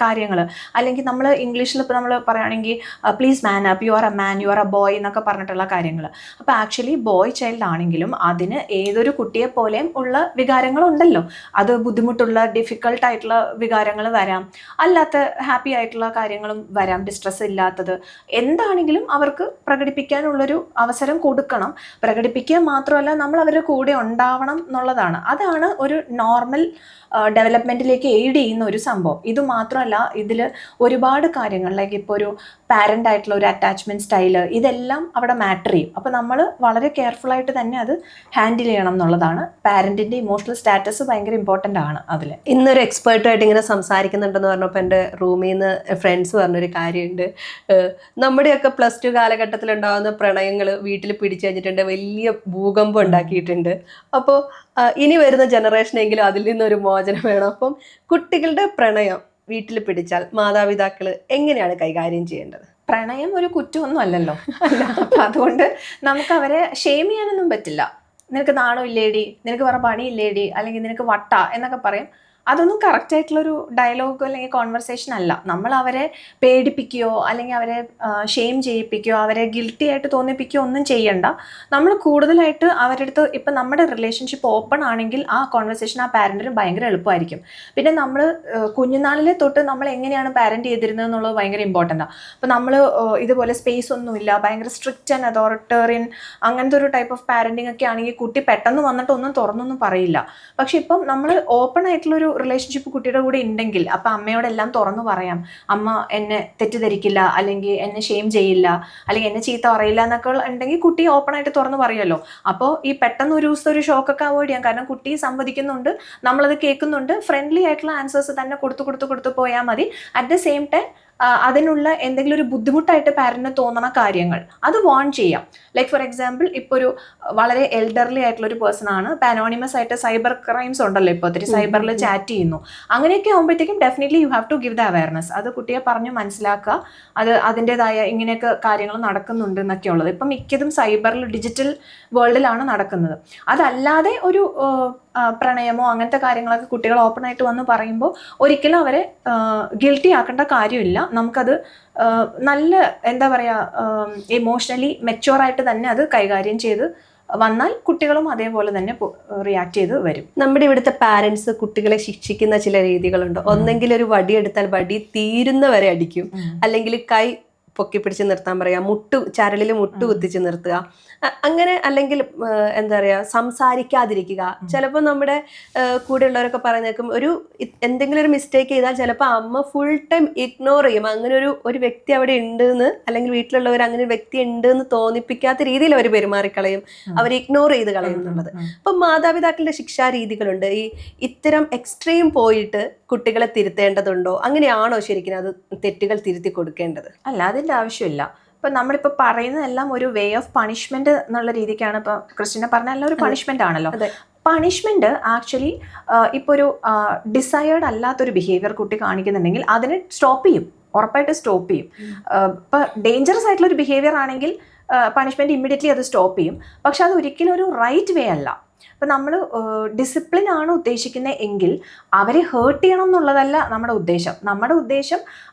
കാര്യങ്ങൾ. അല്ലെങ്കിൽ നമ്മൾ ഇംഗ്ലീഷിൽ ഇപ്പോൾ നമ്മൾ പറയുകയാണെങ്കിൽ please man up, you are a man, you are A boy എന്നൊക്കെ പറഞ്ഞിട്ടുള്ള കാര്യങ്ങൾ. അപ്പോൾ ആക്ച്വലി ബോയ് ചൈൽഡ് ആണെങ്കിലും അതിന് ഏതൊരു കുട്ടിയെ പോലെയും ഉള്ള വികാരങ്ങളുണ്ടല്ലോ. അത് ബുദ്ധിമുട്ടുള്ള ഡിഫിക്കൾട്ടായിട്ടുള്ള വികാരങ്ങൾ വരാം, അല്ലാത്ത ഹാപ്പി ആയിട്ടുള്ള കാര്യങ്ങളും വരാം, ഡിസ്ട്രെസ് ഇല്ലാത്തത്. എന്താണെങ്കിലും അവർക്ക് പ്രകടിപ്പിക്കാനുള്ളൊരു അവസരം കൊടുക്കണം. പ്രകടിപ്പിക്കുക മാത്രമല്ല, നമ്മൾ അവരുടെ കൂടെ ഉണ്ടാവണം എന്നുള്ളതാണ്. അതാണ് ഒരു നോർമൽ ഡെവലപ്മെൻറ്റിലേക്ക് എയ്ഡ് ചെയ്യുന്ന ഒരു സംഭവം. ഇത് മാത്രമല്ല, ഇതിൽ ഒരുപാട് കാര്യങ്ങൾ, ലൈക്ക് ഇപ്പോൾ ഒരു പാരൻ്റ് ആയിട്ടുള്ള ഒരു അറ്റാച്ച്മെൻറ്റ് സ്റ്റൈല്, ഇതെല്ലാം അവിടെ മാറ്റർ ചെയ്യും. അപ്പോൾ നമ്മൾ വളരെ കെയർഫുൾ ആയിട്ട് തന്നെ അത് ഹാൻഡിൽ ചെയ്യണം എന്നുള്ളതാണ്. പാരൻറ്റിൻ്റെ ഇമോഷണൽ സ്റ്റാറ്റസ് ഭയങ്കര ഇമ്പോർട്ടൻ്റ് ആണ് അതിൽ. ഇന്നൊരു എക്സ്പേർട്ടായിട്ട് ഇങ്ങനെ സംസാരിക്കുന്നുണ്ടെന്ന് പറഞ്ഞപ്പോൾ എൻ്റെ റൂമിൽ നിന്ന് ഫ്രണ്ട്സ് പറഞ്ഞൊരു കാര്യമുണ്ട്. നമ്മുടെയൊക്കെ +2 കാലഘട്ടത്തിലുണ്ടാകുന്ന പ്രണയങ്ങൾ വീട്ടിൽ പിടിച്ചു കഴിഞ്ഞിട്ടുണ്ട്, വലിയ ഭൂകമ്പം ഉണ്ടാക്കിയിട്ടുണ്ട്. അപ്പോൾ ഇനി വരുന്ന ജനറേഷനെങ്കിലും അതിൽ നിന്നൊരു മോചനം വേണം. അപ്പം കുട്ടികളുടെ പ്രണയം വീട്ടിൽ പിടിച്ചാൽ മാതാപിതാക്കൾ എങ്ങനെയാണ് കൈകാര്യം ചെയ്യേണ്ടത്? പ്രണയം ഒരു കുറ്റമൊന്നും അല്ലല്ലോ. അല്ല, അപ്പം അതുകൊണ്ട് നമുക്ക് അവരെ ഷെയിം ചെയ്യാനൊന്നും പറ്റില്ല. നിനക്ക് നാണം ഇല്ലേടി, നിനക്ക് വേറെ പണിയില്ലേടി, അല്ലെങ്കിൽ നിനക്ക് വട്ട എന്നൊക്കെ പറയും. അതൊന്നും കറക്റ്റ് ആയിട്ടുള്ളൊരു ഡയലോഗോ അല്ലെങ്കിൽ കോൺവെർസേഷൻ അല്ല. നമ്മൾ അവരെ പേടിപ്പിക്കുകയോ അല്ലെങ്കിൽ അവരെ ഷെയിം ചെയ്യിപ്പിക്കുകയോ അവരെ ഗിൽറ്റി ആയിട്ട് തോന്നിപ്പിക്കുകയോ ഒന്നും ചെയ്യണ്ട. നമ്മൾ കൂടുതലായിട്ട് അവരുടെ അടുത്ത് ഇപ്പം നമ്മുടെ റിലേഷൻഷിപ്പ് ഓപ്പൺ ആണെങ്കിൽ ആ കോൺവെർസേഷൻ ആ പാരൻറ്റിന് ഭയങ്കര എളുപ്പമായിരിക്കും. പിന്നെ നമ്മൾ കുഞ്ഞുനാളിലെ തൊട്ട് നമ്മൾ എങ്ങനെയാണ് പാരൻറ്റ് ചെയ്തിരുന്നത് എന്നുള്ളത് ഭയങ്കര ഇമ്പോർട്ടൻ്റാണ്. അപ്പോൾ നമ്മൾ ഇതുപോലെ സ്പേസ് ഒന്നുമില്ല, ഭയങ്കര സ്ട്രിക്റ്റ് ആൻഡ് അതോറിറ്റേറിയൻ അങ്ങനത്തെ ഒരു ടൈപ്പ് ഓഫ് പാരൻറ്റിങ് ഒക്കെ ആണെങ്കിൽ കുട്ടി പെട്ടെന്ന് വന്നിട്ട് ഒന്നും തുറന്നൊന്നും പറയില്ല. പക്ഷെ ഇപ്പം നമ്മൾ ഓപ്പൺ ആയിട്ടുള്ളൊരു റിലേഷൻഷിപ്പ് കുട്ടിയുടെ കൂടെ ഉണ്ടെങ്കിൽ അപ്പം അമ്മയോടെല്ലാം തുറന്നു പറയാം. അമ്മ എന്നെ തെറ്റിദ്ധരിക്കില്ല, അല്ലെങ്കിൽ എന്നെ ഷെയിം ചെയ്യില്ല, അല്ലെങ്കിൽ എന്നെ ചീത്ത പറയില്ല എന്നൊക്കെ ഉണ്ടെങ്കിൽ കുട്ടി ഓപ്പൺ ആയിട്ട് തുറന്നു പറയുമല്ലോ. അപ്പോൾ ഈ പെട്ടെന്ന് ഒരു ദിവസം ഒരു ഷോക്കൊക്കെ അവോയ്ഡ് ചെയ്യാം. കാരണം കുട്ടി സമ്മതിക്കുന്നുണ്ട്, നമ്മളത് കേൾക്കുന്നുണ്ട്, ഫ്രണ്ട്ലി ആയിട്ടുള്ള ആൻസേഴ്സ് തന്നെ കൊടുത്തു പോയാൽ മതി. അറ്റ് ദ സെയിം ടൈം അതിനുള്ള എന്തെങ്കിലും ഒരു ബുദ്ധിമുട്ടായിട്ട് പാരന്റിന് തോന്നണ കാര്യങ്ങൾ അത് വാൺ ചെയ്യാം. ലൈക്ക് ഫോർ എക്സാമ്പിൾ, ഇപ്പോൾ ഒരു വളരെ എൽഡർലി ആയിട്ടുള്ള ഒരു പേഴ്സൺ ആണ്, അനോണിമസ് ആയിട്ട് സൈബർ ക്രൈംസ് ഉണ്ടല്ലോ, ഇപ്പോൾ ഒത്തിരി സൈബറിൽ ചാറ്റ് ചെയ്യുന്നു. അങ്ങനെയൊക്കെ ആകുമ്പോഴത്തേക്കും definitely you have to give the awareness. അത് കുട്ടിയെ പറഞ്ഞ് മനസ്സിലാക്കുക, അത് അതിൻ്റെതായ ഇങ്ങനെയൊക്കെ കാര്യങ്ങൾ നടക്കുന്നുണ്ട് എന്നൊക്കെ ഉള്ളത്. ഇപ്പം മിക്കതും സൈബറിൽ ഡിജിറ്റൽ വേൾഡിലാണ് നടക്കുന്നത്. അതല്ലാതെ ഒരു പ്രണയമോ അങ്ങനത്തെ കാര്യങ്ങളൊക്കെ കുട്ടികൾ ഓപ്പൺ ആയിട്ട് വന്ന് പറയുമ്പോൾ ഒരിക്കലും അവരെ ഗിൽറ്റി ആക്കേണ്ട കാര്യമില്ല. നമുക്കത് നല്ല എന്താ പറയുക, ഇമോഷണലി മെച്യൂറായിട്ട് തന്നെ അത് കൈകാര്യം ചെയ്ത് വന്നാൽ കുട്ടികളും അതേപോലെ തന്നെ റിയാക്ട് ചെയ്ത് വരും. നമ്മുടെ ഇവിടുത്തെ പാരൻസ് കുട്ടികളെ ശിക്ഷിക്കുന്ന ചില രീതികളുണ്ട്. ഒന്നെങ്കിൽ ഒരു വടി എടുത്താൽ വടി തീരുന്നവരെ അടിക്കും, അല്ലെങ്കിൽ കൈ പൊക്കി പിടിച്ച് നിർത്താൻ പറയാം, ചരലിൽ മുട്ട് കുത്തിച്ച് നിർത്തുക, അങ്ങനെ. അല്ലെങ്കിൽ എന്താ പറയുക, സംസാരിക്കാതിരിക്കുക. ചിലപ്പോൾ നമ്മുടെ കൂടെയുള്ളവരൊക്കെ പറയുന്നേക്കും, എന്തെങ്കിലും ഒരു മിസ്റ്റേക്ക് ചെയ്താൽ ചിലപ്പോൾ അമ്മ ഫുൾ ടൈം ഇഗ്നോർ ചെയ്യും. അങ്ങനെ ഒരു വ്യക്തി അവിടെ ഉണ്ടെന്ന്, അല്ലെങ്കിൽ വീട്ടിലുള്ളവർ അങ്ങനെ ഒരു വ്യക്തി ഉണ്ട് എന്ന് തോന്നിപ്പിക്കാത്ത രീതിയിൽ അവർ പെരുമാറിക്കളയും, അവർ ഇഗ്നോർ ചെയ്ത് കളയും എന്നുള്ളത്. അപ്പം മാതാപിതാക്കളുടെ ശിക്ഷാ രീതികളുണ്ട്. ഇത്തരം എക്സ്ട്രീം പോയിട്ട് കുട്ടികളെ തിരുത്തേണ്ടതുണ്ടോ? അങ്ങനെയാണോ ശരിക്കും അത് തെറ്റുകൾ തിരുത്തി കൊടുക്കേണ്ടത്? അല്ല, അതിൻ്റെ ആവശ്യമില്ല. ഇപ്പം നമ്മളിപ്പോൾ പറയുന്നതെല്ലാം ഒരു വേ ഓഫ് പണിഷ്മെന്റ് എന്നുള്ള രീതിക്കാണ്. ഇപ്പം ക്രിസ്റ്റീന പറഞ്ഞ എല്ലാം ഒരു പണിഷ്മെന്റ് ആണല്ലോ. പണിഷ്മെന്റ് ആക്ച്വലി ഇപ്പോൾ ഒരു ഡിസയേർഡ് അല്ലാത്തൊരു ബിഹേവിയർ കുട്ടി കാണിക്കുന്നുണ്ടെങ്കിൽ അതിനെ സ്റ്റോപ്പ് ചെയ്യും, ഉറപ്പായിട്ട് സ്റ്റോപ്പ് ചെയ്യും. ഇപ്പം ഡേഞ്ചറസ് ആയിട്ടുള്ള ഒരു ബിഹേവിയർ ആണെങ്കിൽ പണിഷ്മെന്റ് ഇമ്മീഡിയറ്റ്ലി അത് സ്റ്റോപ്പ് ചെയ്യും. പക്ഷെ അത് ഒരിക്കലും ഒരു റൈറ്റ് വേ അല്ല. അപ്പം നമ്മൾ ഡിസിപ്ലിൻ ആണ് ഉദ്ദേശിക്കുന്നത് എങ്കിൽ അവരെ ഹേർട്ട് ചെയ്യണം എന്നുള്ളതല്ല നമ്മുടെ ഉദ്ദേശം. നമ്മുടെ ഉദ്ദേശം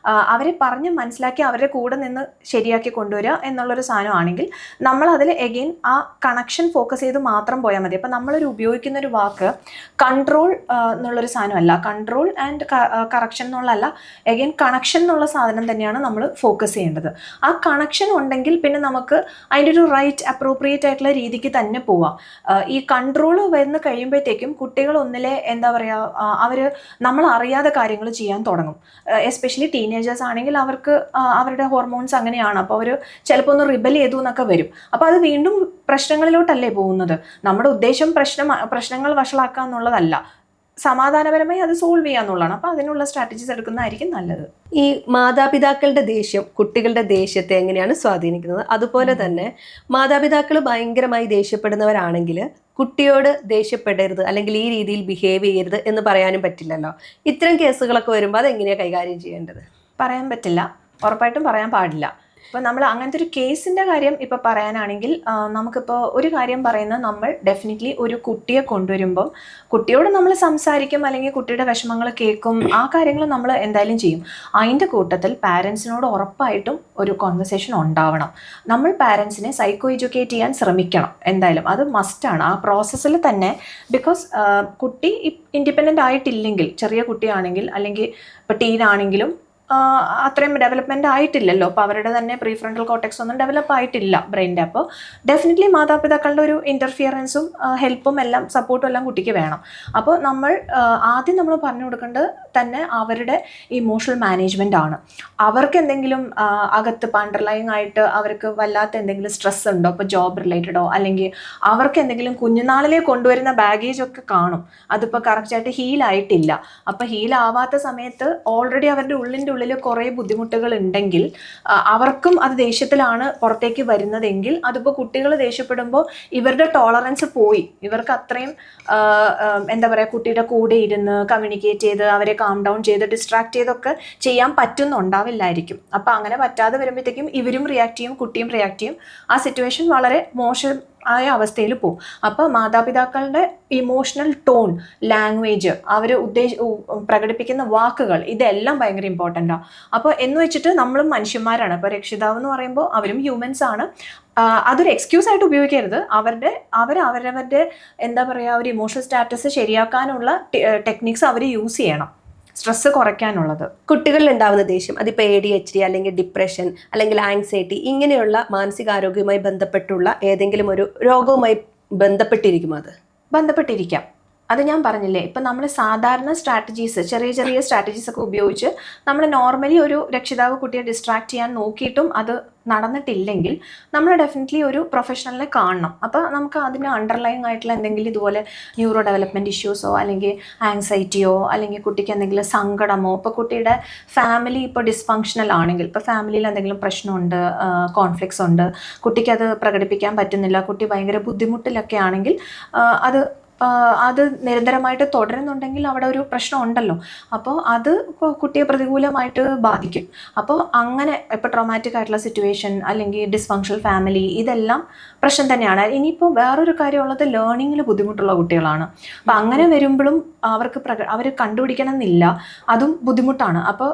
അവരെ പറഞ്ഞ് മനസ്സിലാക്കി അവരുടെ കൂടെ നിന്ന് ശരിയാക്കി കൊണ്ടുവരിക എന്നുള്ളൊരു സാധനമാണെങ്കിൽ നമ്മൾ അതിൽ എഗെയിൻ ആ കണക്ഷൻ ഫോക്കസ് ചെയ്ത് മാത്രം പോയാൽ മതി. അപ്പം നമ്മളൊരു ഉപയോഗിക്കുന്ന ഒരു വാക്ക് കൺട്രോൾ എന്നുള്ളൊരു സാധനമല്ല, കൺട്രോൾ ആൻഡ് കറക്ഷൻ എന്നുള്ളതല്ല, എഗെയിൻ കണക്ഷൻ എന്നുള്ള സാധനം തന്നെയാണ് നമ്മൾ ഫോക്കസ് ചെയ്യേണ്ടത്. ആ കണക്ഷൻ ഉണ്ടെങ്കിൽ പിന്നെ നമുക്ക് അതിൻ്റെ ഒരു റൈറ്റ് അപ്രോപ്രിയേറ്റ് ആയിട്ടുള്ള രീതിക്ക് തന്നെ പോവാം. ഈ കൺട്രോൾ വരുന്ന കഴിയുമ്പോഴത്തേക്കും കുട്ടികൾ ഒന്നിലെ എന്താ പറയുക, അവർ നമ്മൾ അറിയാതെ കാര്യങ്ങൾ ചെയ്യാൻ തുടങ്ങും. എസ്പെഷ്യലി ടീനേജേഴ്സ് ആണെങ്കിൽ അവർക്ക് അവരുടെ ഹോർമോൺസ് അങ്ങനെയാണ്. അപ്പോൾ അവർ ചിലപ്പോൾ ഒന്ന് റിബൽ ചെയ്തു എന്നൊക്കെ വരും. അപ്പോൾ അത് വീണ്ടും പ്രശ്നങ്ങളിലോട്ടല്ലേ പോകുന്നത്. നമ്മുടെ ഉദ്ദേശം പ്രശ്നങ്ങൾ വഷളാക്കുക എന്നുള്ളതല്ല, സമാധാനപരമായി അത് സോൾവ് ചെയ്യാന്നുള്ളതാണ്. അപ്പോൾ അതിനുള്ള സ്ട്രാറ്റജീസ് എടുക്കുന്നതായിരിക്കും നല്ലത്. ഈ മാതാപിതാക്കളുടെ ദേഷ്യം കുട്ടികളുടെ ദേഷ്യത്തെ എങ്ങനെയാണ് സ്വാധീനിക്കുന്നത്? അതുപോലെ തന്നെ മാതാപിതാക്കൾ ഭയങ്കരമായി ദേഷ്യപ്പെടുന്നവരാണെങ്കിൽ കുട്ടിയോട് ദേഷ്യപ്പെടരുത്, അല്ലെങ്കിൽ ഈ രീതിയിൽ ബിഹേവ് ചെയ്യരുത് എന്ന് പറയാനും പറ്റില്ലല്ലോ. ഇത്തരം കേസുകളൊക്കെ വരുമ്പോൾ അതെങ്ങനെയാണ് കൈകാര്യം ചെയ്യേണ്ടത്? പറയാൻ പറ്റില്ല, ഉറപ്പായിട്ടും പറയാൻ പാടില്ല. ഇപ്പോൾ നമ്മൾ അങ്ങനത്തെ ഒരു കേസിൻ്റെ കാര്യം ഇപ്പോൾ പറയാനാണെങ്കിൽ നമുക്കിപ്പോൾ ഒരു കാര്യം പറയുന്നത്, നമ്മൾ ഡെഫിനറ്റ്ലി ഒരു കുട്ടിയെ കൊണ്ടുവരുമ്പം കുട്ടിയോട് നമ്മൾ സംസാരിക്കും, അല്ലെങ്കിൽ കുട്ടിയുടെ വിഷമങ്ങൾ കേൾക്കും, ആ കാര്യങ്ങൾ നമ്മൾ എന്തായാലും ചെയ്യും. അതിൻ്റെ കൂട്ടത്തിൽ പാരൻസിനോട് ഉറപ്പായിട്ടും ഒരു കോൺവെർസേഷൻ ഉണ്ടാവണം. നമ്മൾ പാരൻസിനെ സൈക്കോ എഡ്യൂക്കേറ്റ് ചെയ്യാൻ ശ്രമിക്കണം എന്തായാലും, അത് മസ്റ്റാണ് ആ പ്രോസസ്സിൽ തന്നെ. ബിക്കോസ് കുട്ടി ഇൻഡിപെൻഡൻ്റ് ആയിട്ടില്ലെങ്കിൽ, ചെറിയ കുട്ടിയാണെങ്കിൽ അല്ലെങ്കിൽ ഇപ്പോൾ ടീനാണെങ്കിലും അത്രയും ഡെവലപ്മെന്റ് ആയിട്ടില്ലല്ലോ. അപ്പോൾ അവരുടെ തന്നെ പ്രീഫ്രണ്ടൽ കോർട്ടെക്സ് ഒന്നും ഡെവലപ്പ് ആയിട്ടില്ല ബ്രെയിൻ്റെ. അപ്പോൾ ഡെഫിനറ്റ്ലി മാതാപിതാക്കളുടെ ഒരു ഇന്റർഫിയറൻസും ഹെൽപ്പും എല്ലാം സപ്പോർട്ടും എല്ലാം കുട്ടിക്ക് വേണം. അപ്പോൾ നമ്മൾ ആദ്യം നമ്മൾ പറഞ്ഞു കൊടുക്കേണ്ടത് തന്നെ അവരുടെ ഇമോഷണൽ മാനേജ്മെന്റ് ആണ്. അവർക്ക് എന്തെങ്കിലും അകത്ത് അണ്ടർലൈങ് ആയിട്ട് അവർക്ക് വല്ലാത്ത എന്തെങ്കിലും സ്ട്രെസ് ഉണ്ടോ, ഇപ്പോൾ ജോബ് റിലേറ്റഡോ, അല്ലെങ്കിൽ അവർക്ക് എന്തെങ്കിലും കുഞ്ഞുനാളിലെ കൊണ്ടുവരുന്ന ബാഗേജ് ഒക്കെ കാണും, അതിപ്പോൾ കറക്റ്റായിട്ട് ഹീലായിട്ടില്ല. അപ്പോൾ ഹീലാവാത്ത സമയത്ത് ഓൾറെഡി അവരുടെ ഉള്ളിൻ്റെ ഉള്ളിൽ കുറേ ബുദ്ധിമുട്ടുകൾ ഉണ്ടെങ്കിൽ അവർക്കും അത് ദേഷ്യത്തിലാണ് പുറത്തേക്ക് വരുന്നതെങ്കിൽ അതിപ്പോൾ കുട്ടികൾ ദേഷ്യപ്പെടുമ്പോൾ ഇവരുടെ ടോളറൻസ് പോയി, ഇവർക്ക് അത്രയും എന്താ പറയുക കുട്ടിയുടെ കൂടെ ഇരുന്ന് കമ്മ്യൂണിക്കേറ്റ് ചെയ്ത് അവരെ കാം ഡൗൺ ചെയ്ത് ഡിസ്ട്രാക്ട് ചെയ്തൊക്കെ ചെയ്യാൻ പറ്റുന്നുണ്ടാവില്ലായിരിക്കും. അപ്പം അങ്ങനെ പറ്റാതെ വരുമ്പോഴത്തേക്കും ഇവരും റിയാക്ട് ചെയ്യും, കുട്ടിയും റിയാക്ട് ചെയ്യും. ആ സിറ്റുവേഷൻ വളരെ മോശം ആയ അവസ്ഥയിൽ പോകും. അപ്പോൾ മാതാപിതാക്കളുടെ ഇമോഷണൽ ടോൺ, ലാംഗ്വേജ്, അവർ പ്രകടിപ്പിക്കുന്ന വാക്കുകൾ, ഇതെല്ലാം ഭയങ്കര ഇമ്പോർട്ടൻ്റാണ്. അപ്പോൾ എന്ന് വെച്ചിട്ട് നമ്മളും മനുഷ്യന്മാരാണ്. ഇപ്പോൾ രക്ഷിതാവ് എന്ന് പറയുമ്പോൾ അവരും ഹ്യൂമൻസ് ആണ്. അതൊരു എക്സ്ക്യൂസ് ആയിട്ട് ഉപയോഗിക്കരുത്. അവരവരുടെ എന്താ പറയുക ഒരു ഇമോഷണൽ സ്റ്റാറ്റസ് ശരിയാക്കാനുള്ള ടെക്നിക്സ് അവർ യൂസ് ചെയ്യണം, സ്ട്രെസ് കുറയ്ക്കാനുള്ളത്. കുട്ടികളിൽ ഉണ്ടാവുന്ന ദേഷ്യം, അതിപ്പോൾ ADHD അല്ലെങ്കിൽ ഡിപ്രഷൻ അല്ലെങ്കിൽ ആങ്സൈറ്റി ഇങ്ങനെയുള്ള മാനസികാരോഗ്യവുമായി ബന്ധപ്പെട്ടുള്ള ഏതെങ്കിലും ഒരു രോഗവുമായി ബന്ധപ്പെട്ടിരിക്കും? അത് ബന്ധപ്പെട്ടിരിക്കാം. അത് ഞാൻ പറഞ്ഞില്ലേ, ഇപ്പം നമ്മൾ സാധാരണ സ്ട്രാറ്റജീസ്, ചെറിയ ചെറിയ സ്ട്രാറ്റജീസ് ഒക്കെ ഉപയോഗിച്ച് നമ്മൾ നോർമലി ഒരു രക്ഷിതാവ് കുട്ടിയെ ഡിസ്ട്രാക്ട് ചെയ്യാൻ നോക്കിയിട്ടും അത് നടന്നിട്ടില്ലെങ്കിൽ നമ്മൾ ഡെഫിനറ്റ്ലി ഒരു പ്രൊഫഷണലിനെ കാണണം. അപ്പോൾ നമുക്ക് അതിന് അണ്ടർലൈങ് ആയിട്ടുള്ള എന്തെങ്കിലും ഇതുപോലെ ന്യൂറോ ഡെവലപ്മെൻറ്റ് ഇഷ്യൂസോ അല്ലെങ്കിൽ ആങ്സൈറ്റിയോ അല്ലെങ്കിൽ കുട്ടിക്ക് എന്തെങ്കിലും സങ്കടമോ, ഇപ്പോൾ കുട്ടിയുടെ ഫാമിലി ഇപ്പോൾ ഡിസ്ഫങ്ഷണൽ ആണെങ്കിൽ, ഇപ്പോൾ ഫാമിലിയിൽ എന്തെങ്കിലും പ്രശ്നമുണ്ട്, കോൺഫ്ലിക്ട്സ് ഉണ്ട്, കുട്ടിക്കത് പ്രകടിപ്പിക്കാൻ പറ്റുന്നില്ല, കുട്ടി ഭയങ്കര ബുദ്ധിമുട്ടിലൊക്കെ ആണെങ്കിൽ അത് നിരന്തരമായിട്ട് തുടരുന്നുണ്ടെങ്കിൽ അവിടെ ഒരു പ്രശ്നം ഉണ്ടല്ലോ. അപ്പോൾ അത് കുട്ടിയെ പ്രതികൂലമായിട്ട് ബാധിക്കും. അപ്പോൾ അങ്ങനെ ഇപ്പോൾ ട്രോമാറ്റിക് ആയിട്ടുള്ള സിറ്റുവേഷൻ അല്ലെങ്കിൽ ഡിസ്ഫങ്ഷണൽ ഫാമിലി, ഇതെല്ലാം പ്രശ്നം തന്നെയാണ്. ഇനിയിപ്പോൾ വേറൊരു കാര്യമുള്ളത് ലേണിങ്ങിൽ ബുദ്ധിമുട്ടുള്ള കുട്ടികളാണ്. അപ്പോൾ അങ്ങനെ വരുമ്പോഴും അവർ കണ്ടുപിടിക്കണം എന്നില്ല, അതും ബുദ്ധിമുട്ടാണ്. അപ്പോൾ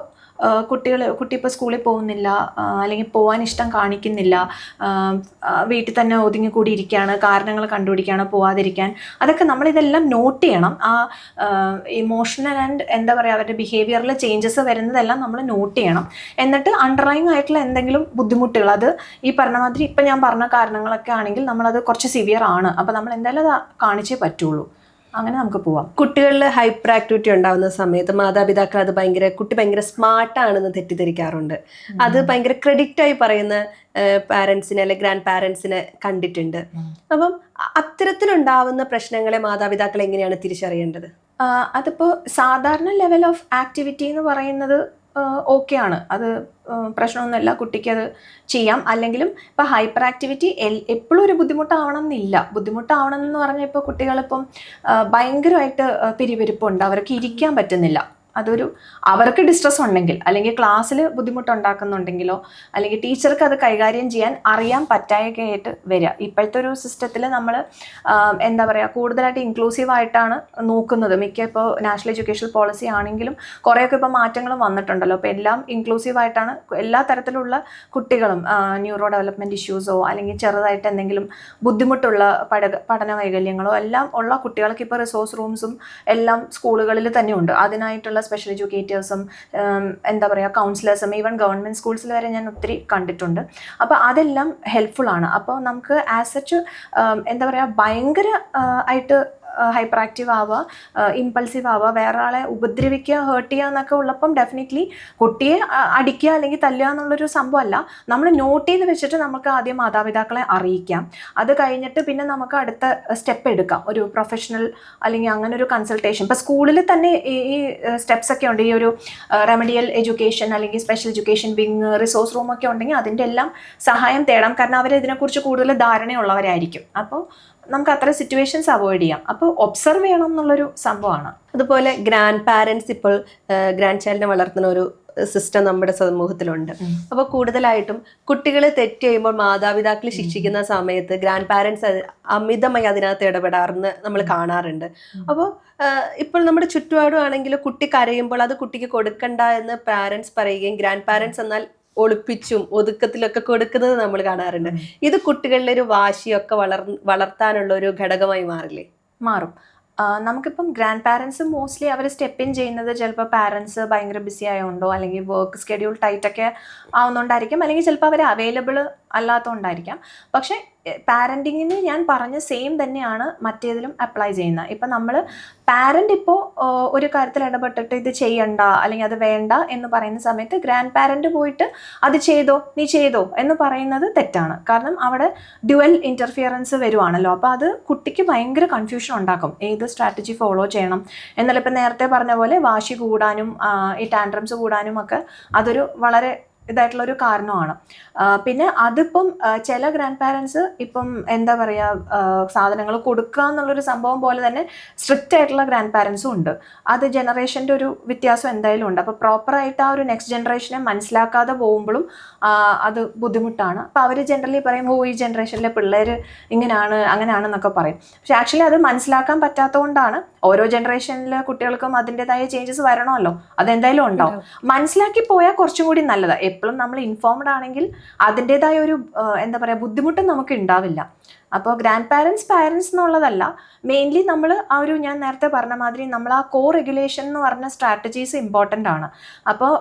കുട്ടി ഇപ്പോൾ സ്കൂളിൽ പോകുന്നില്ല, അല്ലെങ്കിൽ പോകാൻ ഇഷ്ടം കാണിക്കുന്നില്ല, വീട്ടിൽ തന്നെ ഒതുങ്ങിക്കൂടി ഇരിക്കുകയാണ്, കാരണങ്ങൾ കണ്ടുപിടിക്കുകയാണ് പോവാതിരിക്കാൻ. അതൊക്കെ നമ്മളിതെല്ലാം നോട്ട് ചെയ്യണം. ആ ഇമോഷണൽ ആൻഡ് എന്താ പറയുക അവരുടെ ബിഹേവിയറിൽ ചേഞ്ചസ് വരുന്നതെല്ലാം നമ്മൾ നോട്ട് ചെയ്യണം. എന്നിട്ട് അണ്ടർലൈങ് ആയിട്ടുള്ള എന്തെങ്കിലും ബുദ്ധിമുട്ടുകൾ, അത് ഈ പറഞ്ഞ മാതിരി ഇപ്പം ഞാൻ പറഞ്ഞ കാരണങ്ങളൊക്കെ ആണെങ്കിൽ നമ്മളത് കുറച്ച് സിവിയർ ആണ്, അപ്പോൾ നമ്മൾ എന്തായാലും അത് കാണിച്ചേ പറ്റുള്ളൂ. അങ്ങനെ നമുക്ക് പോവാം. കുട്ടികളിൽ ഹൈപ്പർ ആക്ടിവിറ്റി ഉണ്ടാകുന്ന സമയത്ത് മാതാപിതാക്കൾ അത് കുട്ടി ഭയങ്കര സ്മാർട്ടാണെന്ന് തെറ്റിദ്ധരിക്കാറുണ്ട്. അത് ഭയങ്കര ക്രെഡിറ്റ് ആയി പറയുന്ന പാരൻസിനെ അല്ലെങ്കിൽ ഗ്രാൻഡ് പാരൻസിനെ കണ്ടിട്ടുണ്ട്. അപ്പം അത്തരത്തിലുണ്ടാവുന്ന പ്രശ്നങ്ങളെ മാതാപിതാക്കൾ എങ്ങനെയാണ് തിരിച്ചറിയേണ്ടത്? അതിപ്പോൾ സാധാരണ ലെവൽ ഓഫ് ആക്ടിവിറ്റി എന്ന് പറയുന്നത് ഓക്കെയാണ്, അത് പ്രശ്നമൊന്നുമില്ല, കുട്ടിക്ക് അത് ചെയ്യാം. അല്ലെങ്കിലും ഇപ്പോൾ ഹൈപ്പർ ആക്ടിവിറ്റി എപ്പോഴും ഒരു ബുദ്ധിമുട്ടാവണം എന്നില്ല. ബുദ്ധിമുട്ടാവണം എന്ന് പറഞ്ഞാൽ ഇപ്പോൾ കുട്ടികളിപ്പം ഭയങ്കരമായിട്ട് പിരിവിരിപ്പുണ്ട്, അവർക്ക് ഇരിക്കാൻ പറ്റുന്നില്ല, അവർക്ക് ഡിസ്ട്രെസ് ഉണ്ടെങ്കിൽ, അല്ലെങ്കിൽ ക്ലാസ്സിൽ ബുദ്ധിമുട്ടുണ്ടാക്കുന്നുണ്ടെങ്കിലോ, അല്ലെങ്കിൽ ടീച്ചർക്ക് അത് കൈകാര്യം ചെയ്യാൻ അറിയാൻ പറ്റായകയായിട്ട് വരിക. ഇപ്പോഴത്തെ ഒരു സിസ്റ്റത്തിൽ നമ്മൾ എന്താ പറയുക കൂടുതലായിട്ട് ഇൻക്ലൂസീവായിട്ടാണ് നോക്കുന്നത്. ഇപ്പോൾ നാഷണൽ എഡ്യൂക്കേഷൻ പോളിസി ആണെങ്കിലും കുറേയൊക്കെ ഇപ്പോൾ മാറ്റങ്ങളും വന്നിട്ടുണ്ടല്ലോ. അപ്പോൾ എല്ലാം ഇൻക്ലൂസീവായിട്ടാണ് എല്ലാ തരത്തിലുള്ള കുട്ടികളും ന്യൂറോ ഡെവലപ്മെൻറ്റ് ഇഷ്യൂസോ അല്ലെങ്കിൽ ചെറുതായിട്ട് എന്തെങ്കിലും ബുദ്ധിമുട്ടുള്ള പഠന വൈകല്യങ്ങളോ എല്ലാം ഉള്ള കുട്ടികൾക്ക് ഇപ്പോൾ റിസോഴ്സ് റൂംസും എല്ലാം സ്കൂളുകളിൽ തന്നെ ഉണ്ട്. അതിനായിട്ടുള്ള സ്പെഷ്യൽ എഡ്യൂക്കേറ്റേഴ്സും എന്താ പറയുക കൗൺസിലേഴ്സും ഈവൻ ഗവൺമെൻറ് സ്കൂൾസിൽ വരെ ഞാൻ ഒത്തിരി കണ്ടിട്ടുണ്ട്. അപ്പോൾ അതെല്ലാം ഹെൽപ്ഫുള്ളാണ്. അപ്പോൾ നമുക്ക് ആസ് സച്ച് എന്താ പറയുക ഭയങ്കര ആയിട്ട് ഹൈപ്പർ ആക്റ്റീവ് ആവുക, ഇമ്പൾസീവ് ആവുക, വേറെ ആളെ ഉപദ്രവിക്കുക, ഹേർട്ട് ചെയ്യുക എന്നൊക്കെ ഉള്ളപ്പം ഡെഫിനറ്റ്ലി കുട്ടിയെ അടിക്കുക അല്ലെങ്കിൽ തല്ലുക എന്നുള്ളൊരു സംഭവമല്ല. നമ്മൾ നോട്ട് ചെയ്ത് വെച്ചിട്ട് നമുക്ക് ആദ്യം മാതാപിതാക്കളെ അറിയിക്കാം. അത് കഴിഞ്ഞിട്ട് പിന്നെ നമുക്ക് അടുത്ത സ്റ്റെപ്പ് എടുക്കാം, ഒരു പ്രൊഫഷണൽ അല്ലെങ്കിൽ അങ്ങനെ ഒരു കൺസൾട്ടേഷൻ. ഇപ്പോൾ സ്കൂളിൽ തന്നെ ഈ സ്റ്റെപ്സ് ഒക്കെ ഉണ്ട്. ഈ ഒരു റെമഡിയൽ എഡ്യൂക്കേഷൻ അല്ലെങ്കിൽ special education wing, resource room ഒക്കെ ഉണ്ടെങ്കിൽ അതിൻ്റെ എല്ലാം സഹായം തേടാം. കാരണം അവർ ഇതിനെക്കുറിച്ച് കൂടുതൽ ധാരണയുള്ളവരായിരിക്കും. അപ്പോൾ നമുക്ക് അത്ര സിറ്റുവേഷൻസ് അവോയ്ഡ് ചെയ്യാം. അപ്പോൾ ഒബ്സർവ് ചെയ്യണം എന്നുള്ളൊരു സംഭവമാണ്. അതുപോലെ ഗ്രാൻഡ് പാരൻസ് ഇപ്പോൾ ഗ്രാൻഡ് ചൈൽഡിനെ വളർത്തുന്ന ഒരു സിസ്റ്റം നമ്മുടെ സമൂഹത്തിലുണ്ട്. അപ്പോൾ കൂടുതലായിട്ടും കുട്ടികൾ തെറ്റ് ചെയ്യുമ്പോൾ മാതാപിതാക്കൾ ശിക്ഷിക്കുന്ന സമയത്ത് ഗ്രാൻഡ് പാരൻസ് അമിതമായി അതിനകത്ത് ഇടപെടാറെന്ന് നമ്മൾ കാണാറുണ്ട്. അപ്പോൾ ഇപ്പോൾ നമ്മുടെ ചുറ്റുപാടും ആണെങ്കിൽ കുട്ടി കരയുമ്പോൾ അത് കുട്ടിക്ക് കൊടുക്കണ്ട എന്ന് പാരൻസ് പറയുകയും ഗ്രാൻഡ് പാരൻസ് എന്നാൽ ഒളിപ്പിച്ചും ഒതുക്കത്തിലൊക്കെ കൊടുക്കുന്നത് നമ്മൾ കാണാറുണ്ട്. ഇത് കുട്ടികളിലെ ഒരു വാശിയൊക്കെ വളർത്താനുള്ള ഒരു ഘടകമായി മാറില്ലേ? മാറും. നമുക്കിപ്പം ഗ്രാൻഡ് പാരൻസ് മോസ്റ്റ്ലി അവർ സ്റ്റെപ്പ് ഇൻ ചെയ്യുന്നത് ചിലപ്പോൾ പാരൻസ് ഭയങ്കര ബിസി ആയതുകൊണ്ടോ അല്ലെങ്കിൽ വർക്ക് സ്കെഡ്യൂൾ ടൈറ്റൊക്കെ ആവുന്നതുകൊണ്ടായിരിക്കും, അല്ലെങ്കിൽ ചിലപ്പോൾ അവർ അവൈലബിൾ അല്ലാത്തതുകൊണ്ടായിരിക്കാം. പക്ഷേ പാരൻറ്റിങ്ങിന് ഞാൻ പറഞ്ഞ സെയിം തന്നെയാണ് മറ്റേതിലും അപ്ലൈ ചെയ്യുന്നത്. ഇപ്പം നമ്മൾ പാരൻ്റ് ഇപ്പോൾ ഒരു കാര്യത്തിൽ ഇടപെട്ടിട്ട് ഇത് ചെയ്യണ്ട അല്ലെങ്കിൽ അത് വേണ്ട എന്ന് പറയുന്ന സമയത്ത് ഗ്രാൻഡ് പാരൻ്റ് പോയിട്ട് അത് ചെയ്തോ നീ ചെയ്തോ എന്ന് പറയുന്നത് തെറ്റാണ്. കാരണം അവിടെ ഡ്യുവൽ ഇൻ്റർഫിയറൻസ് വരുവാണല്ലോ. അപ്പോൾ അത് കുട്ടിക്ക് ഭയങ്കര കൺഫ്യൂഷൻ ഉണ്ടാക്കും, ഏത് സ്ട്രാറ്റജി ഫോളോ ചെയ്യണം എന്നാൽ. ഇപ്പം നേരത്തെ പറഞ്ഞ പോലെ വാശി കൂടാനും ഈ ടാൻട്രംസ് കൂടാനും ഒക്കെ അതൊരു വളരെ ഇതായിട്ടുള്ളൊരു കാരണമാണ്. പിന്നെ അതിപ്പം ചില ഗ്രാൻഡ് പാരൻസ് ഇപ്പം എന്താ പറയുക, സാധനങ്ങൾ കൊടുക്കുക എന്നുള്ളൊരു സംഭവം പോലെ തന്നെ സ്ട്രിക്റ്റ് ആയിട്ടുള്ള ഗ്രാൻഡ് പാരൻസും ഉണ്ട്. അത് ജനറേഷൻ്റെ ഒരു വ്യത്യാസം എന്തായാലും ഉണ്ട്. അപ്പോൾ പ്രോപ്പറായിട്ട് ആ ഒരു നെക്സ്റ്റ് ജനറേഷനെ മനസ്സിലാക്കാതെ പോകുമ്പോഴും അത് ബുദ്ധിമുട്ടാണ്. അപ്പോൾ അവർ ജനറലി പറയും, ഈ ജനറേഷനിലെ പിള്ളേർ ഇങ്ങനെയാണ് അങ്ങനെയാണെന്നൊക്കെ പറയും. പക്ഷെ ആക്ച്വലി അത് മനസ്സിലാക്കാൻ പറ്റാത്തതുകൊണ്ടാണ്. ഓരോ ജനറേഷനിലെ കുട്ടികൾക്കും അതിൻ്റെതായ ചേഞ്ചസ് വരണമല്ലോ, അതെന്തായാലും ഉണ്ടാവും. മനസ്സിലാക്കി പോയാൽ കുറച്ചും കൂടി നല്ലതാണ്. എപ്പോഴും നമ്മൾ ഇൻഫോംഡ് ആണെങ്കിൽ അതിൻ്റെതായ ഒരു എന്താ പറയുക ബുദ്ധിമുട്ടും നമുക്ക് ഉണ്ടാവില്ല. അപ്പോൾ ഗ്രാൻഡ് പാരൻസ് എന്നുള്ളതല്ല, മെയിൻലി നമ്മൾ ആ ഒരു ഞാൻ നേരത്തെ പറഞ്ഞ മാതിരി നമ്മൾ ആ കോ റെഗുലേഷൻ എന്ന് പറഞ്ഞ സ്ട്രാറ്റജീസ് ഇമ്പോർട്ടൻ്റ് ആണ്. അപ്പോൾ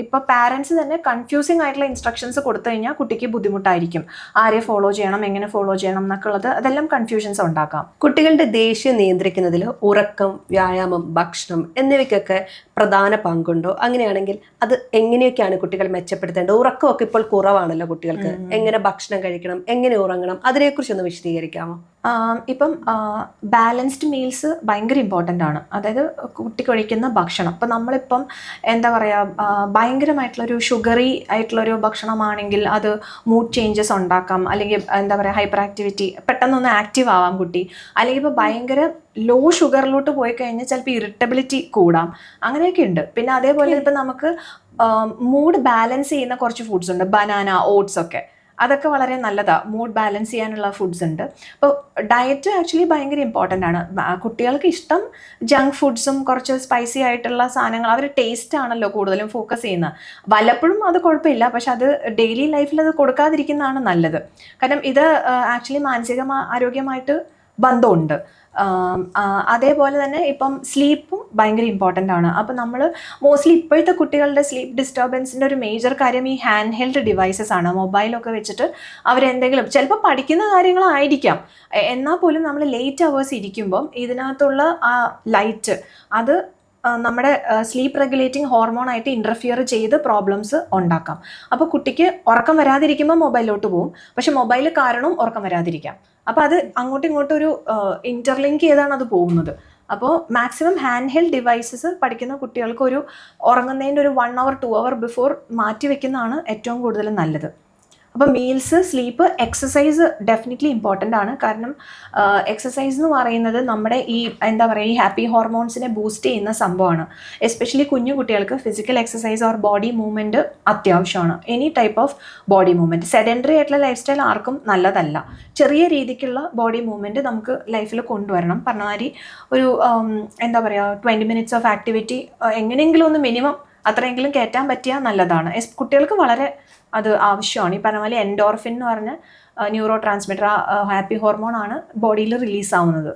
ഇപ്പോൾ പാരൻസ് തന്നെ കൺഫ്യൂസിങ് ആയിട്ടുള്ള ഇൻസ്ട്രക്ഷൻസ് കൊടുത്തു കഴിഞ്ഞാൽ കുട്ടിക്ക് ബുദ്ധിമുട്ടായിരിക്കും. ആരെ ഫോളോ ചെയ്യണം, എങ്ങനെ ഫോളോ ചെയ്യണം എന്നൊക്കെ ഉള്ളത്, അതെല്ലാം കൺഫ്യൂഷൻസ് ഉണ്ടാക്കാം. കുട്ടികളുടെ ദേഷ്യം നിയന്ത്രിക്കുന്നതിൽ ഉറക്കം, വ്യായാമം, ഭക്ഷണം എന്നിവയ്ക്കൊക്കെ പ്രധാന പങ്കുണ്ടോ? അങ്ങനെയാണെങ്കിൽ അത് എങ്ങനെയൊക്കെയാണ് കുട്ടികൾ മെച്ചപ്പെടുത്തേണ്ടത്? ഉറക്കമൊക്കെ ഇപ്പോൾ കുറവാണല്ലോ കുട്ടികൾക്ക്. എങ്ങനെ ഭക്ഷണം കഴിക്കണം, എങ്ങനെ ഉറങ്ങണം, അതിനെക്കുറിച്ച് വിശദീകരിക്കാമോ? ഇപ്പം ബാലൻസ്ഡ് മീൽസ് ഭയങ്കര ഇമ്പോർട്ടൻ്റ് ആണ്. അതായത് കുട്ടി കഴിക്കുന്ന ഭക്ഷണം. ഇപ്പം നമ്മളിപ്പം എന്താ പറയുക, ഭയങ്കരമായിട്ടുള്ളൊരു ഷുഗറി ആയിട്ടുള്ളൊരു ഭക്ഷണമാണെങ്കിൽ അത് മൂഡ് ചേഞ്ചസ് ഉണ്ടാക്കാം, അല്ലെങ്കിൽ എന്താ പറയുക ഹൈപ്പർ ആക്ടിവിറ്റി, പെട്ടെന്നൊന്ന് ആക്റ്റീവ് ആവാം കുട്ടി. അല്ലെങ്കിൽ ഇപ്പോൾ ഭയങ്കര ലോ ഷുഗറിലോട്ട് പോയി കഴിഞ്ഞാൽ ചിലപ്പോൾ ഇറിറ്റബിലിറ്റി കൂടാം, അങ്ങനെയൊക്കെ ഉണ്ട്. പിന്നെ അതേപോലെ ഇപ്പം നമുക്ക് മൂഡ് ബാലൻസ് ചെയ്യുന്ന കുറച്ച് ഫുഡ്സ് ഉണ്ട്, ബനാന, ഓട്സ് ഒക്കെ. അതൊക്കെ വളരെ നല്ലതാണ്, മൂഡ് ബാലൻസ് ചെയ്യാനുള്ള ഫുഡ്സ് ഉണ്ട്. അപ്പോൾ ഡയറ്റ് ആക്ച്വലി ഭയങ്കര ഇമ്പോർട്ടൻ്റ് ആണ്. കുട്ടികൾക്ക് ഇഷ്ടം ജങ്ക് ഫുഡ്സും കുറച്ച് സ്പൈസി ആയിട്ടുള്ള സാധനങ്ങൾ, അവർ ടേസ്റ്റ് ആണല്ലോ കൂടുതലും ഫോക്കസ് ചെയ്യുന്നത്. വല്ലപ്പോഴും അത് കുഴപ്പമില്ല, പക്ഷെ അത് ഡെയിലി ലൈഫിൽ അത് കൊടുക്കാതിരിക്കുന്നതാണ് നല്ലത്. കാരണം ഇത് ആക്ച്വലി മാനസിക ആരോഗ്യമായിട്ട് ബന്ധമുണ്ട്. അതേപോലെ തന്നെ ഇപ്പം സ്ലീപ്പും ഭയങ്കര ഇമ്പോർട്ടൻ്റ് ആണ്. അപ്പം നമ്മൾ മോസ്റ്റ്ലി ഇപ്പോഴത്തെ കുട്ടികളുടെ സ്ലീപ്പ് ഡിസ്റ്റർബൻസിൻ്റെ ഒരു മേജർ കാര്യം ഈ ഹാൻഡ് ഹെൽഡ് ഡിവൈസസ് ആണ്. മൊബൈലൊക്കെ വെച്ചിട്ട് അവരെന്തെങ്കിലും ചിലപ്പോൾ പഠിക്കുന്ന കാര്യങ്ങളായിരിക്കാം, എന്നാൽ പോലും നമ്മൾ ലേറ്റ് അവേഴ്സ് ഇരിക്കുമ്പം ഇതിനകത്തുള്ള ആ ലൈറ്റ് അത് നമ്മുടെ സ്ലീപ്പ് റെഗുലേറ്റിംഗ് ഹോർമോണായിട്ട് ഇൻ്റർഫിയർ ചെയ്ത് പ്രോബ്ലംസ് ഉണ്ടാക്കാം. അപ്പോൾ കുട്ടിക്ക് ഉറക്കം വരാതിരിക്കുമ്പോൾ മൊബൈലിലോട്ട് പോകും, പക്ഷെ മൊബൈൽ കാരണവും ഉറക്കം വരാതിരിക്കാം. അപ്പോൾ അത് അങ്ങോട്ടും ഇങ്ങോട്ടും ഒരു ഇൻ്റർലിങ്ക് ചെയ്താണ് അത് പോകുന്നത്. അപ്പോൾ മാക്സിമം ഹാൻഡ് ഹെൽഡ് ഡിവൈസസ് പഠിക്കുന്ന കുട്ടികൾക്ക് ഒരു ഉറങ്ങുന്നതിൻ്റെ ഒരു 1 hour 2 hour ബിഫോർ മാറ്റി വെക്കുന്നതാണ് ഏറ്റവും കൂടുതൽ നല്ലത്. അപ്പോൾ meals, sleep, exercise definitely important ആണ്. കാരണം എക്സസൈസ് എന്ന് പറയുന്നത് നമ്മുടെ ഈ എന്താ പറയുക ഈ ഹാപ്പി ഹോർമോൺസിനെ ബൂസ്റ്റ് ചെയ്യുന്ന സംഭവമാണ്. എസ്പെഷ്യലി കുഞ്ഞു കുട്ടികൾക്ക് physical exercise or body movement അത്യാവശ്യമാണ്. Any type of body movement. Sedentary ആയിട്ടുള്ള ലൈഫ് സ്റ്റൈൽ ആർക്കും നല്ലതല്ല. ചെറിയ രീതിക്കുള്ള ബോഡി മൂവ്മെൻറ്റ് നമുക്ക് ലൈഫിൽ കൊണ്ടുവരണം. പറഞ്ഞമാതിരി ഒരു എന്താ പറയുക 20 minutes ഓഫ് ആക്ടിവിറ്റി എങ്ങനെയെങ്കിലും ഒന്ന് മിനിമം അത്രയെങ്കിലും കയറ്റാൻ പറ്റിയാൽ നല്ലതാണ്. കുട്ടികൾക്ക് വളരെ അത് ആവശ്യമാണ്. ഈ പറഞ്ഞ പോലെ എൻഡോർഫിൻ എന്ന് പറഞ്ഞ ന്യൂറോ ട്രാൻസ്മിറ്റർ, ഹാപ്പി ഹോർമോൺ ആണ് ബോഡിയിൽ റിലീസ് ആവുന്നത്.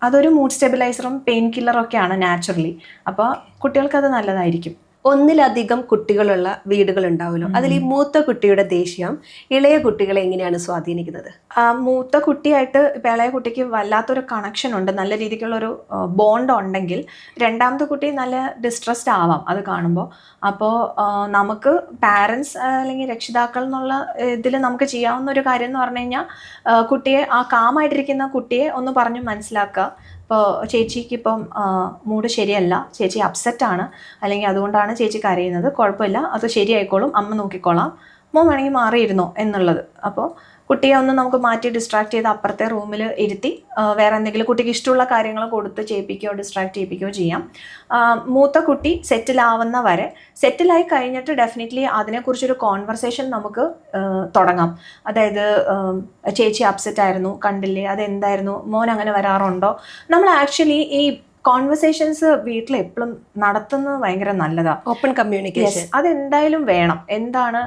അതൊരു മൂഡ് സ്റ്റെബിലൈസറും പെയിൻ കില്ലറൊക്കെയാണ് നാച്ചുറലി. അപ്പോൾ കുട്ടികൾക്കത് നല്ലതായിരിക്കും. ഒന്നിലധികം കുട്ടികളുള്ള വീടുകൾ ഉണ്ടാവുമല്ലോ, അതിൽ ഈ മൂത്ത കുട്ടിയുടെ ദേഷ്യം ഇളയ കുട്ടികളെ എങ്ങനെയാണ് സ്വാധീനിക്കുന്നത്? മൂത്ത കുട്ടിയായിട്ട് ഇപ്പം ഇളയ കുട്ടിക്ക് വല്ലാത്തൊരു കണക്ഷൻ ഉണ്ട്, നല്ല രീതിക്കുള്ളൊരു ബോണ്ട് ഉണ്ടെങ്കിൽ രണ്ടാമത്തെ കുട്ടി നല്ല ഡിസ്ട്രസ്ഡ് ആവാം അത് കാണുമ്പോൾ. അപ്പോൾ നമുക്ക് പാരൻസ് അല്ലെങ്കിൽ രക്ഷിതാക്കൾ എന്നുള്ള ഇതിൽ നമുക്ക് ചെയ്യാവുന്ന ഒരു കാര്യം എന്ന് പറഞ്ഞു കഴിഞ്ഞാൽ കുട്ടിയെ, ആ കാമായിട്ടിരിക്കുന്ന കുട്ടിയെ ഒന്ന് പറഞ്ഞ് മനസ്സിലാക്കുക. ഇപ്പോൾ ചേച്ചിക്ക് ഇപ്പം മൂഡ് ശരിയല്ല, ചേച്ചി അപ്സെറ്റാണ്, അല്ലെങ്കിൽ അതുകൊണ്ടാണ് ചേച്ചി കരയുന്നത്, കുഴപ്പമില്ല, അത് ശരിയായിക്കോളും, അമ്മ നോക്കിക്കോളാം, മോൻ വേണമെങ്കിൽ മാറിയിരുന്നോ എന്നുള്ളത്. അപ്പോൾ കുട്ടിയെ ഒന്ന് നമുക്ക് മാറ്റി ഡിസ്ട്രാക്ട് ചെയ്ത് അപ്പുറത്തെ റൂമിൽ ഇരുത്തി വേറെ എന്തെങ്കിലും കുട്ടിക്ക് ഇഷ്ടമുള്ള കാര്യങ്ങൾ കൊടുത്ത് ചെയ്യിപ്പിക്കുകയോ ഡിസ്ട്രാക്ട് ചെയ്യിപ്പിക്കുകയോ ചെയ്യാം. മൂത്ത കുട്ടി സെറ്റിലാവുന്ന വരെ, സെറ്റിലായി കഴിഞ്ഞിട്ട് ഡെഫിനറ്റ്ലി അതിനെക്കുറിച്ചൊരു കോൺവെർസേഷൻ നമുക്ക് തുടങ്ങാം. അതായത് ചേച്ചി അപ്സെറ്റ് ആയിരുന്നു, കണ്ടില്ലേ, അതെന്തായിരുന്നു, മോൻ അങ്ങനെ വരാറുണ്ടോ. നമ്മൾ ആക്ച്വലി ഈ കോൺവെർസേഷൻസ് വീട്ടിൽ എപ്പോഴും നടത്തുന്നത് ഭയങ്കര നല്ലതാണ്. ഓപ്പൺ കമ്മ്യൂണിക്കേഷൻ അതെന്തായാലും വേണം. എന്താണ്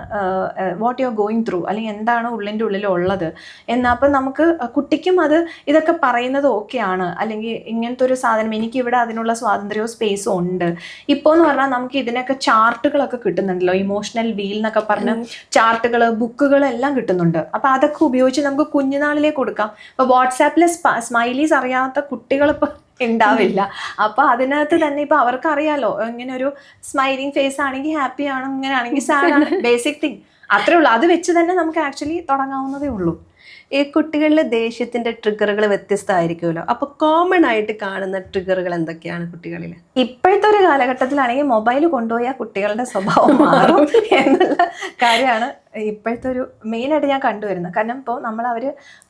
what you are going through, അല്ലെങ്കിൽ എന്താണ് ഉള്ളിൻ്റെ ഉള്ളിൽ ഉള്ളത് എന്നാൽ അപ്പം നമുക്ക് കുട്ടിക്കും ഇതൊക്കെ പറയുന്നത് ഓക്കെയാണ്, അല്ലെങ്കിൽ ഇങ്ങനത്തെ ഒരു സാധനം എനിക്കിവിടെ അതിനുള്ള സ്വാതന്ത്ര്യവും സ്പേസും ഉണ്ട്. ഇപ്പോൾ എന്ന് പറഞ്ഞാൽ നമുക്ക് ഇതിനൊക്കെ ചാർട്ടുകളൊക്കെ കിട്ടുന്നുണ്ടല്ലോ, ഇമോഷണൽ വീൽ എന്നൊക്കെ പറഞ്ഞ് ചാർട്ടുകൾ, ബുക്കുകളെല്ലാം കിട്ടുന്നുണ്ട്. അപ്പം അതൊക്കെ ഉപയോഗിച്ച് നമുക്ക് കുഞ്ഞുനാളിലേ കൊടുക്കാം. ഇപ്പോൾ വാട്സാപ്പിൽ സ്മൈലീസ് അറിയാത്ത കുട്ടികളിപ്പോൾ ഉണ്ടാവില്ല. അപ്പൊ അതിനകത്ത് തന്നെ ഇപ്പൊ അവർക്ക് അറിയാലോ, ഇങ്ങനെ ഒരു സ്മൈലിംഗ് ഫേസ് ആണെങ്കിൽ ഹാപ്പി ആണ്, ഇങ്ങനെ ആണെങ്കിൽ സാഡ് ആണ്, ബേസിക് തിങ് അത്രേ ഉള്ളൂ. അത് വെച്ച് തന്നെ നമുക്ക് ആക്ച്വലി തുടങ്ങാവുന്നതേ ഉള്ളൂ. ഈ കുട്ടികളിലെ ദേഷ്യത്തിന്റെ ട്രിഗറുകൾ വ്യത്യസ്തമായിരിക്കുമല്ലോ. അപ്പൊ കോമൺ ആയിട്ട് കാണുന്ന ട്രിഗറുകൾ എന്തൊക്കെയാണ് കുട്ടികളിൽ? ഇപ്പോഴത്തെ ഒരു കാലഘട്ടത്തിലാണെങ്കിൽ മൊബൈൽ കൊണ്ടുപോയാൽ കുട്ടികളുടെ സ്വഭാവം മാറും എന്നുള്ള കാര്യമാണ് ഇപ്പോഴത്തെ ഒരു മെയിനായിട്ട് ഞാൻ കണ്ടുവരുന്നത്. കാരണം ഇപ്പോൾ അവർ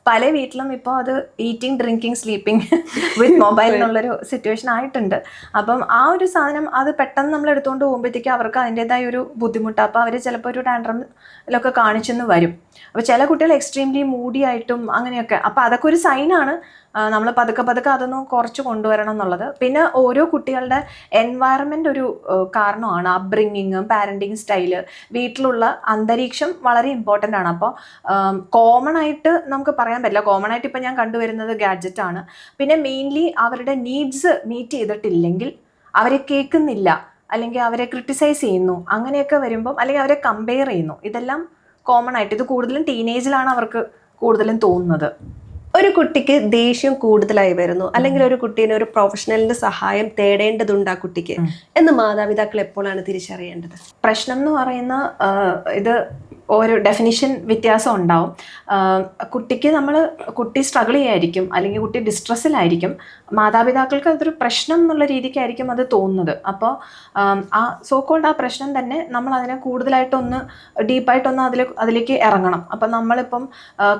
പല വീട്ടിലും ഇപ്പോൾ അത് ഈറ്റിംഗ്, ഡ്രിങ്കിങ്, സ്ലീപ്പിംഗ് വിത്ത് മൊബൈൽ എന്നുള്ളൊരു സിറ്റുവേഷൻ ആയിട്ടുണ്ട്. അപ്പം ആ ഒരു സാധനം അത് പെട്ടെന്ന് നമ്മൾ എടുത്തുകൊണ്ട് പോകുമ്പോഴത്തേക്കും അവർക്ക് അതിൻ്റെതായ ഒരു ബുദ്ധിമുട്ട്. അപ്പോൾ അവർ ചിലപ്പോൾ ഒരു ടാൻഡ്രമിലൊക്കെ കാണിച്ചെന്ന് വരും. അപ്പോൾ ചില കുട്ടികൾ എക്സ്ട്രീംലി മൂഡി ആയിട്ടും അങ്ങനെയൊക്കെ. അപ്പോൾ അതൊക്കെ ഒരു സൈനാണ്. നമ്മൾ പതുക്കെ അതൊന്ന് കുറച്ച് കൊണ്ടുവരണം എന്നുള്ളത്. പിന്നെ ഓരോ കുട്ടികളുടെ എൻവയറമെൻ്റ് ഒരു കാരണമാണ്. അപ്ബ്രിങ്ങിങ്, പാരൻറ്റിങ് സ്റ്റൈല്, വീട്ടിലുള്ള അന്തരീക്ഷം വളരെ ഇമ്പോർട്ടൻ്റ് ആണ്. അപ്പോൾ കോമൺ ആയിട്ട് നമുക്ക് പറയാൻ പറ്റില്ല. കോമൺ ആയിട്ട് ഇപ്പം ഞാൻ കണ്ടുവരുന്നത് ഗാഡ്ജറ്റ് ആണ്. പിന്നെ മെയിൻലി അവരുടെ നീഡ്സ് മീറ്റ് ചെയ്തിട്ടില്ലെങ്കിൽ, അവരെ കേൾക്കുന്നില്ല, അല്ലെങ്കിൽ അവരെ ക്രിട്ടിസൈസ് ചെയ്യുന്നു, അങ്ങനെയൊക്കെ വരുമ്പം, അല്ലെങ്കിൽ അവരെ കമ്പയർ ചെയ്യുന്നു, ഇതെല്ലാം കോമൺ ആയിട്ട്. ഇത് കൂടുതലും ടീനേജിലാണ് അവർക്ക് കൂടുതലും തോന്നുന്നത്. ഒരു കുട്ടിക്ക് ദേഷ്യം കൂടുതലായി വരുന്നു, അല്ലെങ്കിൽ ഒരു കുട്ടീനെ ഒരു പ്രൊഫഷണലിന്റെ സഹായം തേടേണ്ടതുണ്ട് ആ കുട്ടിക്ക് എന്ന് മാതാപിതാക്കൾ എപ്പോഴാണ് തിരിച്ചറിയേണ്ടത്? പ്രശ്നം എന്ന് പറയുന്ന ഇത് ഒരു ഡെഫിനിഷൻ വ്യത്യാസം ഉണ്ടാവും. കുട്ടി സ്ട്രഗിൾ ചെയ്യായിരിക്കും, അല്ലെങ്കിൽ കുട്ടി ഡിസ്ട്രെസ്സിലായിരിക്കും. മാതാപിതാക്കൾക്ക് അതൊരു പ്രശ്നം എന്നുള്ള രീതിക്കായിരിക്കും അത് തോന്നുന്നത്. അപ്പോൾ ആ സോക്കോൾഡ് ആ പ്രശ്നം തന്നെ നമ്മൾ അതിനെ കൂടുതലായിട്ടൊന്ന് ഡീപ്പായിട്ടൊന്ന് അതിലേക്ക് ഇറങ്ങണം. അപ്പം നമ്മളിപ്പം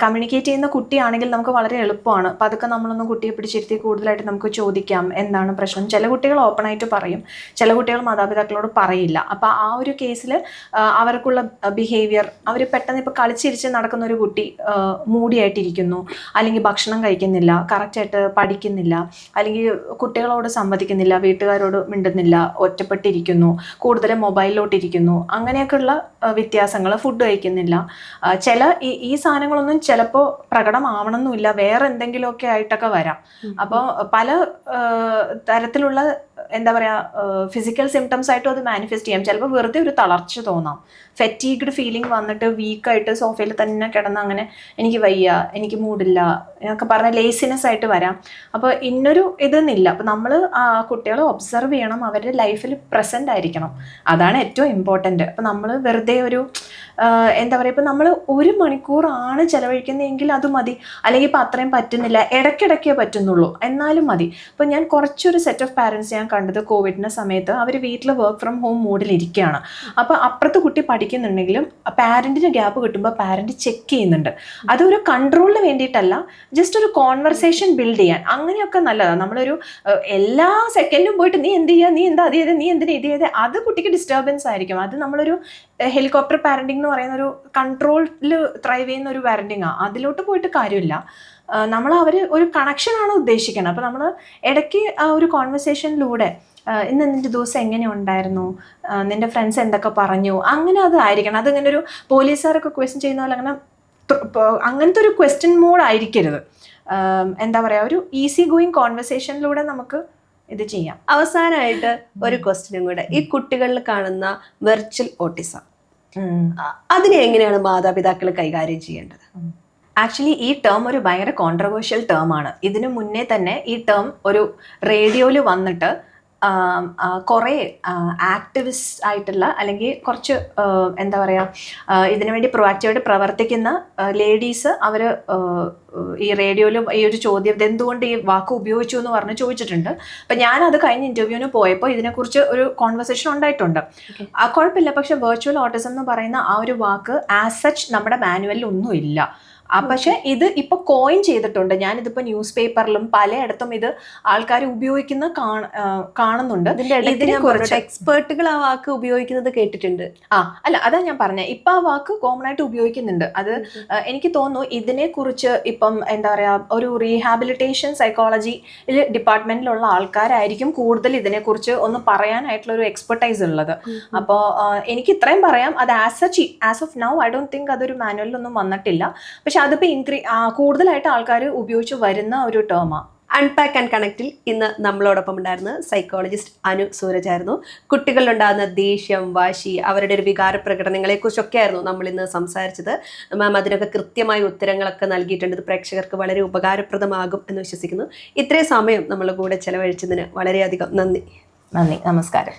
കമ്മ്യൂണിക്കേറ്റ് ചെയ്യുന്ന കുട്ടിയാണെങ്കിൽ നമുക്ക് വളരെ എളുപ്പമാണ്. അപ്പം അതൊക്കെ നമ്മളൊന്ന് കുട്ടിയെ പിടിച്ചിരുത്തി കൂടുതലായിട്ട് നമുക്ക് ചോദിക്കാം എന്താണ് പ്രശ്നം. ചില കുട്ടികൾ ഓപ്പണായിട്ട് പറയും, ചില കുട്ടികൾ മാതാപിതാക്കളോട് പറയില്ല. അപ്പം ആ ഒരു കേസിൽ അവർക്കുള്ള ബിഹേവിയർ, അവർ പെട്ടെന്ന് ഇപ്പോൾ കളിച്ചിരിച്ച് നടക്കുന്ന ഒരു കുട്ടി മൂടിയായിട്ടിരിക്കുന്നു, അല്ലെങ്കിൽ ഭക്ഷണം കഴിക്കുന്നില്ല, കറക്റ്റായിട്ട് പഠിക്കുന്നില്ല, അല്ലെങ്കിൽ കുട്ടികളോട് സംവദിക്കുന്നില്ല, വീട്ടുകാരോട് മിണ്ടുന്നില്ല, ഒറ്റപ്പെട്ടിരിക്കുന്നു, കൂടുതലും മൊബൈലിലോട്ടിരിക്കുന്നു, അങ്ങനെയൊക്കെയുള്ള വ്യത്യാസങ്ങൾ, ഫുഡ് കഴിക്കുന്നില്ല. ഈ സാധനങ്ങളൊന്നും ചിലപ്പോൾ പ്രകടമാവണമെന്നില്ല, വേറെ എന്തെങ്കിലുമൊക്കെ ആയിട്ടൊക്കെ വരാം. അപ്പോൾ പല തരത്തിലുള്ള എന്താ പറയുക ഫിസിക്കൽ സിംറ്റംസ് ആയിട്ടും അത് മാനിഫെസ്റ്റ് ചെയ്യാം. ചിലപ്പോൾ വെറുതെ ഒരു തളർച്ച തോന്നാം, ഫെറ്റീഗ്ഡ് ഫീലിംഗ് വന്നിട്ട് വീക്കായിട്ട് സോഫയിൽ തന്നെ കിടന്ന് അങ്ങനെ എനിക്ക് വയ്യ, എനിക്ക് മൂഡില്ല എന്നൊക്കെ പറഞ്ഞ ലേസിനെസ് ആയിട്ട് വരാം. അപ്പോൾ ഇന്നൊരു ഇതെന്നില്ല. അപ്പോൾ നമ്മൾ കുട്ടികളെ ഒബ്സർവ് ചെയ്യണം, അവരുടെ ലൈഫിൽ പ്രസൻ്റ് ആയിരിക്കണം, അതാണ് ഏറ്റവും ഇമ്പോർട്ടൻറ്റ്. അപ്പോൾ നമ്മൾ വെറുതെ ഒരു എന്താ പറയുക, ഇപ്പോൾ നമ്മൾ 1 മണിക്കൂറാണ് ചിലവഴിക്കുന്നതെങ്കിൽ അത് മതി, അല്ലെങ്കിൽ ഇപ്പോൾ അത്രയും പറ്റുന്നില്ല, ഇടയ്ക്കിടയ്ക്കേ പറ്റുന്നുള്ളൂ, എന്നാലും മതി. ഇപ്പോൾ ഞാൻ കുറച്ചൊരു സെറ്റ് ഓഫ് പാരൻസ് ഞാൻ കണ്ടത് കോവിഡിൻ്റെ സമയത്ത് അവർ വീട്ടിൽ വർക്ക് ഫ്രം ഹോം മോഡിലിരിക്കുകയാണ്. അപ്പോൾ അപ്പുറത്ത് കുട്ടി പഠിക്കുന്നുണ്ടെങ്കിലും പാരൻറ്റിന് ഗ്യാപ്പ് കിട്ടുമ്പോൾ പാരൻറ്റ് ചെക്ക് ചെയ്യുന്നുണ്ട്. അതൊരു കൺട്രോളിന് വേണ്ടിയിട്ടല്ല, ജസ്റ്റ് ഒരു കോൺവെർസേഷൻ ബിൽഡ് ചെയ്യാൻ. അങ്ങനെയൊക്കെ നല്ലതാണ്. നമ്മളൊരു എല്ലാ സെക്കൻഡും പോയിട്ട് നീ എന്ത് ചെയ്യുക, നീ എന്താ അത് ചെയ്തത്, നീ എന്തിനാ ഇത് ചെയ്തത്, അത് കുട്ടിക്ക് ഡിസ്റ്റർബൻസ് ആയിരിക്കും. അത് നമ്മളൊരു ഹെലികോപ്റ്റർ പാരൻറ്റിംഗ് എന്ന് പറയുന്ന ഒരു കൺട്രോളിൽ ത്രൈവ് ചെയ്യുന്ന ഒരു പാരൻറ്റിങ്ങാണ്. അതിലോട്ട് പോയിട്ട് കാര്യമില്ല. അവർ ഒരു കണക്ഷനാണ് ഉദ്ദേശിക്കുന്നത്. അപ്പോൾ നമ്മൾ ഇടയ്ക്ക് ആ ഒരു കോൺവെർസേഷനിലൂടെ ഇന്ന് നിൻ്റെ ദിവസം എങ്ങനെ ഉണ്ടായിരുന്നു, നിൻ്റെ ഫ്രണ്ട്സ് എന്തൊക്കെ പറഞ്ഞു, അങ്ങനെ അത് ആയിരിക്കണം. അതിങ്ങനെ ഒരു പോലീസുകാരൊക്കെ ക്വസ്റ്റ്യൻ ചെയ്യുന്ന പോലെ അങ്ങനത്തെ ഒരു ക്വസ്റ്റ്യൻ മോഡ് ആയിരിക്കരുത്. എന്താ പറയുക, ഒരു ഈസി ഗോയിങ് കോൺവെർസേഷനിലൂടെ നമുക്ക് ഇത് ചെയ്യാം. അവസാനമായിട്ട് ഒരു ക്വസ്റ്റ്യനും കൂടെ, ഈ കുട്ടികളിൽ കാണുന്ന വെർച്വൽ ഓട്ടിസം, അതിനെ എങ്ങനെയാണ് മാതാപിതാക്കൾ കൈകാര്യം ചെയ്യേണ്ടത്? ആക്ച്വലി ഈ ടേം ഒരു ഭയങ്കര കോൺട്രവേഴ്ഷ്യൽ ടേമാണ്. ഇതിനു മുന്നേ തന്നെ ഈ ടേം ഒരു റേഡിയോയിൽ വന്നിട്ട് കുറേ ആക്ടിവിസ്റ്റ് ആയിട്ടുള്ള, അല്ലെങ്കിൽ കുറച്ച് എന്താ പറയുക, ഇതിനുവേണ്ടി പ്രൊആക്റ്റീവായിട്ട് പ്രവർത്തിക്കുന്ന ലേഡീസ് അവർ ഈ റേഡിയോയിൽ ഈ ഒരു ചോദ്യം എന്തുകൊണ്ട് ഈ വാക്ക് ഉപയോഗിച്ചു എന്ന് പറഞ്ഞ് ചോദിച്ചിട്ടുണ്ട്. അപ്പം ഞാനത് കഴിഞ്ഞ ഇൻ്റർവ്യൂവിന് പോയപ്പോൾ ഇതിനെക്കുറിച്ച് ഒരു കോൺവെർസേഷൻ ഉണ്ടായിട്ടുണ്ട്. കുഴപ്പമില്ല, പക്ഷെ വെർച്വൽ ഓട്ടിസം എന്ന് പറയുന്ന ആ ഒരു വാക്ക് ആസ് സച്ച് നമ്മുടെ മാനുവലിൽ ഒന്നും ഇല്ല. പക്ഷെ ഇത് ഇപ്പൊ കോയിൻ ചെയ്തിട്ടുണ്ട്. ഞാനിതിപ്പോ ന്യൂസ് പേപ്പറിലും പലയിടത്തും ഇത് ആൾക്കാർ ഉപയോഗിക്കുന്ന കാണുന്നുണ്ട്. എക്സ്പേർട്ടുകൾ ആ വാക്ക് ഉപയോഗിക്കുന്നത് കേട്ടിട്ടുണ്ട്. അല്ല, അതാ ഞാൻ പറഞ്ഞത്, ഇപ്പൊ ആ വാക്ക് കോമൺ ആയിട്ട് ഉപയോഗിക്കുന്നുണ്ട്. അത് എനിക്ക് തോന്നുന്നു ഇതിനെ കുറിച്ച് ഇപ്പം എന്താ പറയാ, ഒരു റീഹാബിലിറ്റേഷൻ സൈക്കോളജി ഡിപ്പാർട്ട്മെന്റിലുള്ള ആൾക്കാരായിരിക്കും കൂടുതൽ ഇതിനെക്കുറിച്ച് ഒന്ന് പറയാനായിട്ടുള്ള ഒരു എക്സ്പെർട്ടൈസ് ഉള്ളത്. അപ്പോൾ എനിക്ക് ഇത്രയും പറയാം, അത് as of now I don't think അതൊരു മാനുവലിലൊന്നും വന്നിട്ടില്ല. പക്ഷെ അതിപ്പോ കൂടുതലായിട്ട് ആൾക്കാർ ഉപയോഗിച്ച് വരുന്ന ഒരു ടേമാ. അൺപാക്ക് ആൻഡ് കണക്റ്റിൽ ഇന്ന് നമ്മളോടൊപ്പം ഉണ്ടായിരുന്ന സൈക്കോളജിസ്റ്റ് അനു സൂരജ് ആയിരുന്നു. കുട്ടികളിലുണ്ടാകുന്ന ദേഷ്യം, വാശി, അവരുടെ ഒരു വികാര പ്രകടനങ്ങളെ കുറിച്ചൊക്കെ ആയിരുന്നു നമ്മൾ ഇന്ന് സംസാരിച്ചത്. മാം അതിനൊക്കെ കൃത്യമായ ഉത്തരങ്ങളൊക്കെ നൽകിയിട്ടുണ്ട്. ഇത് പ്രേക്ഷകർക്ക് വളരെ ഉപകാരപ്രദമാകും എന്ന് വിശ്വസിക്കുന്നു. ഇത്രയും സമയം നമ്മളുടെ കൂടെ ചെലവഴിച്ചതിന് വളരെയധികം നന്ദി. നമസ്കാരം.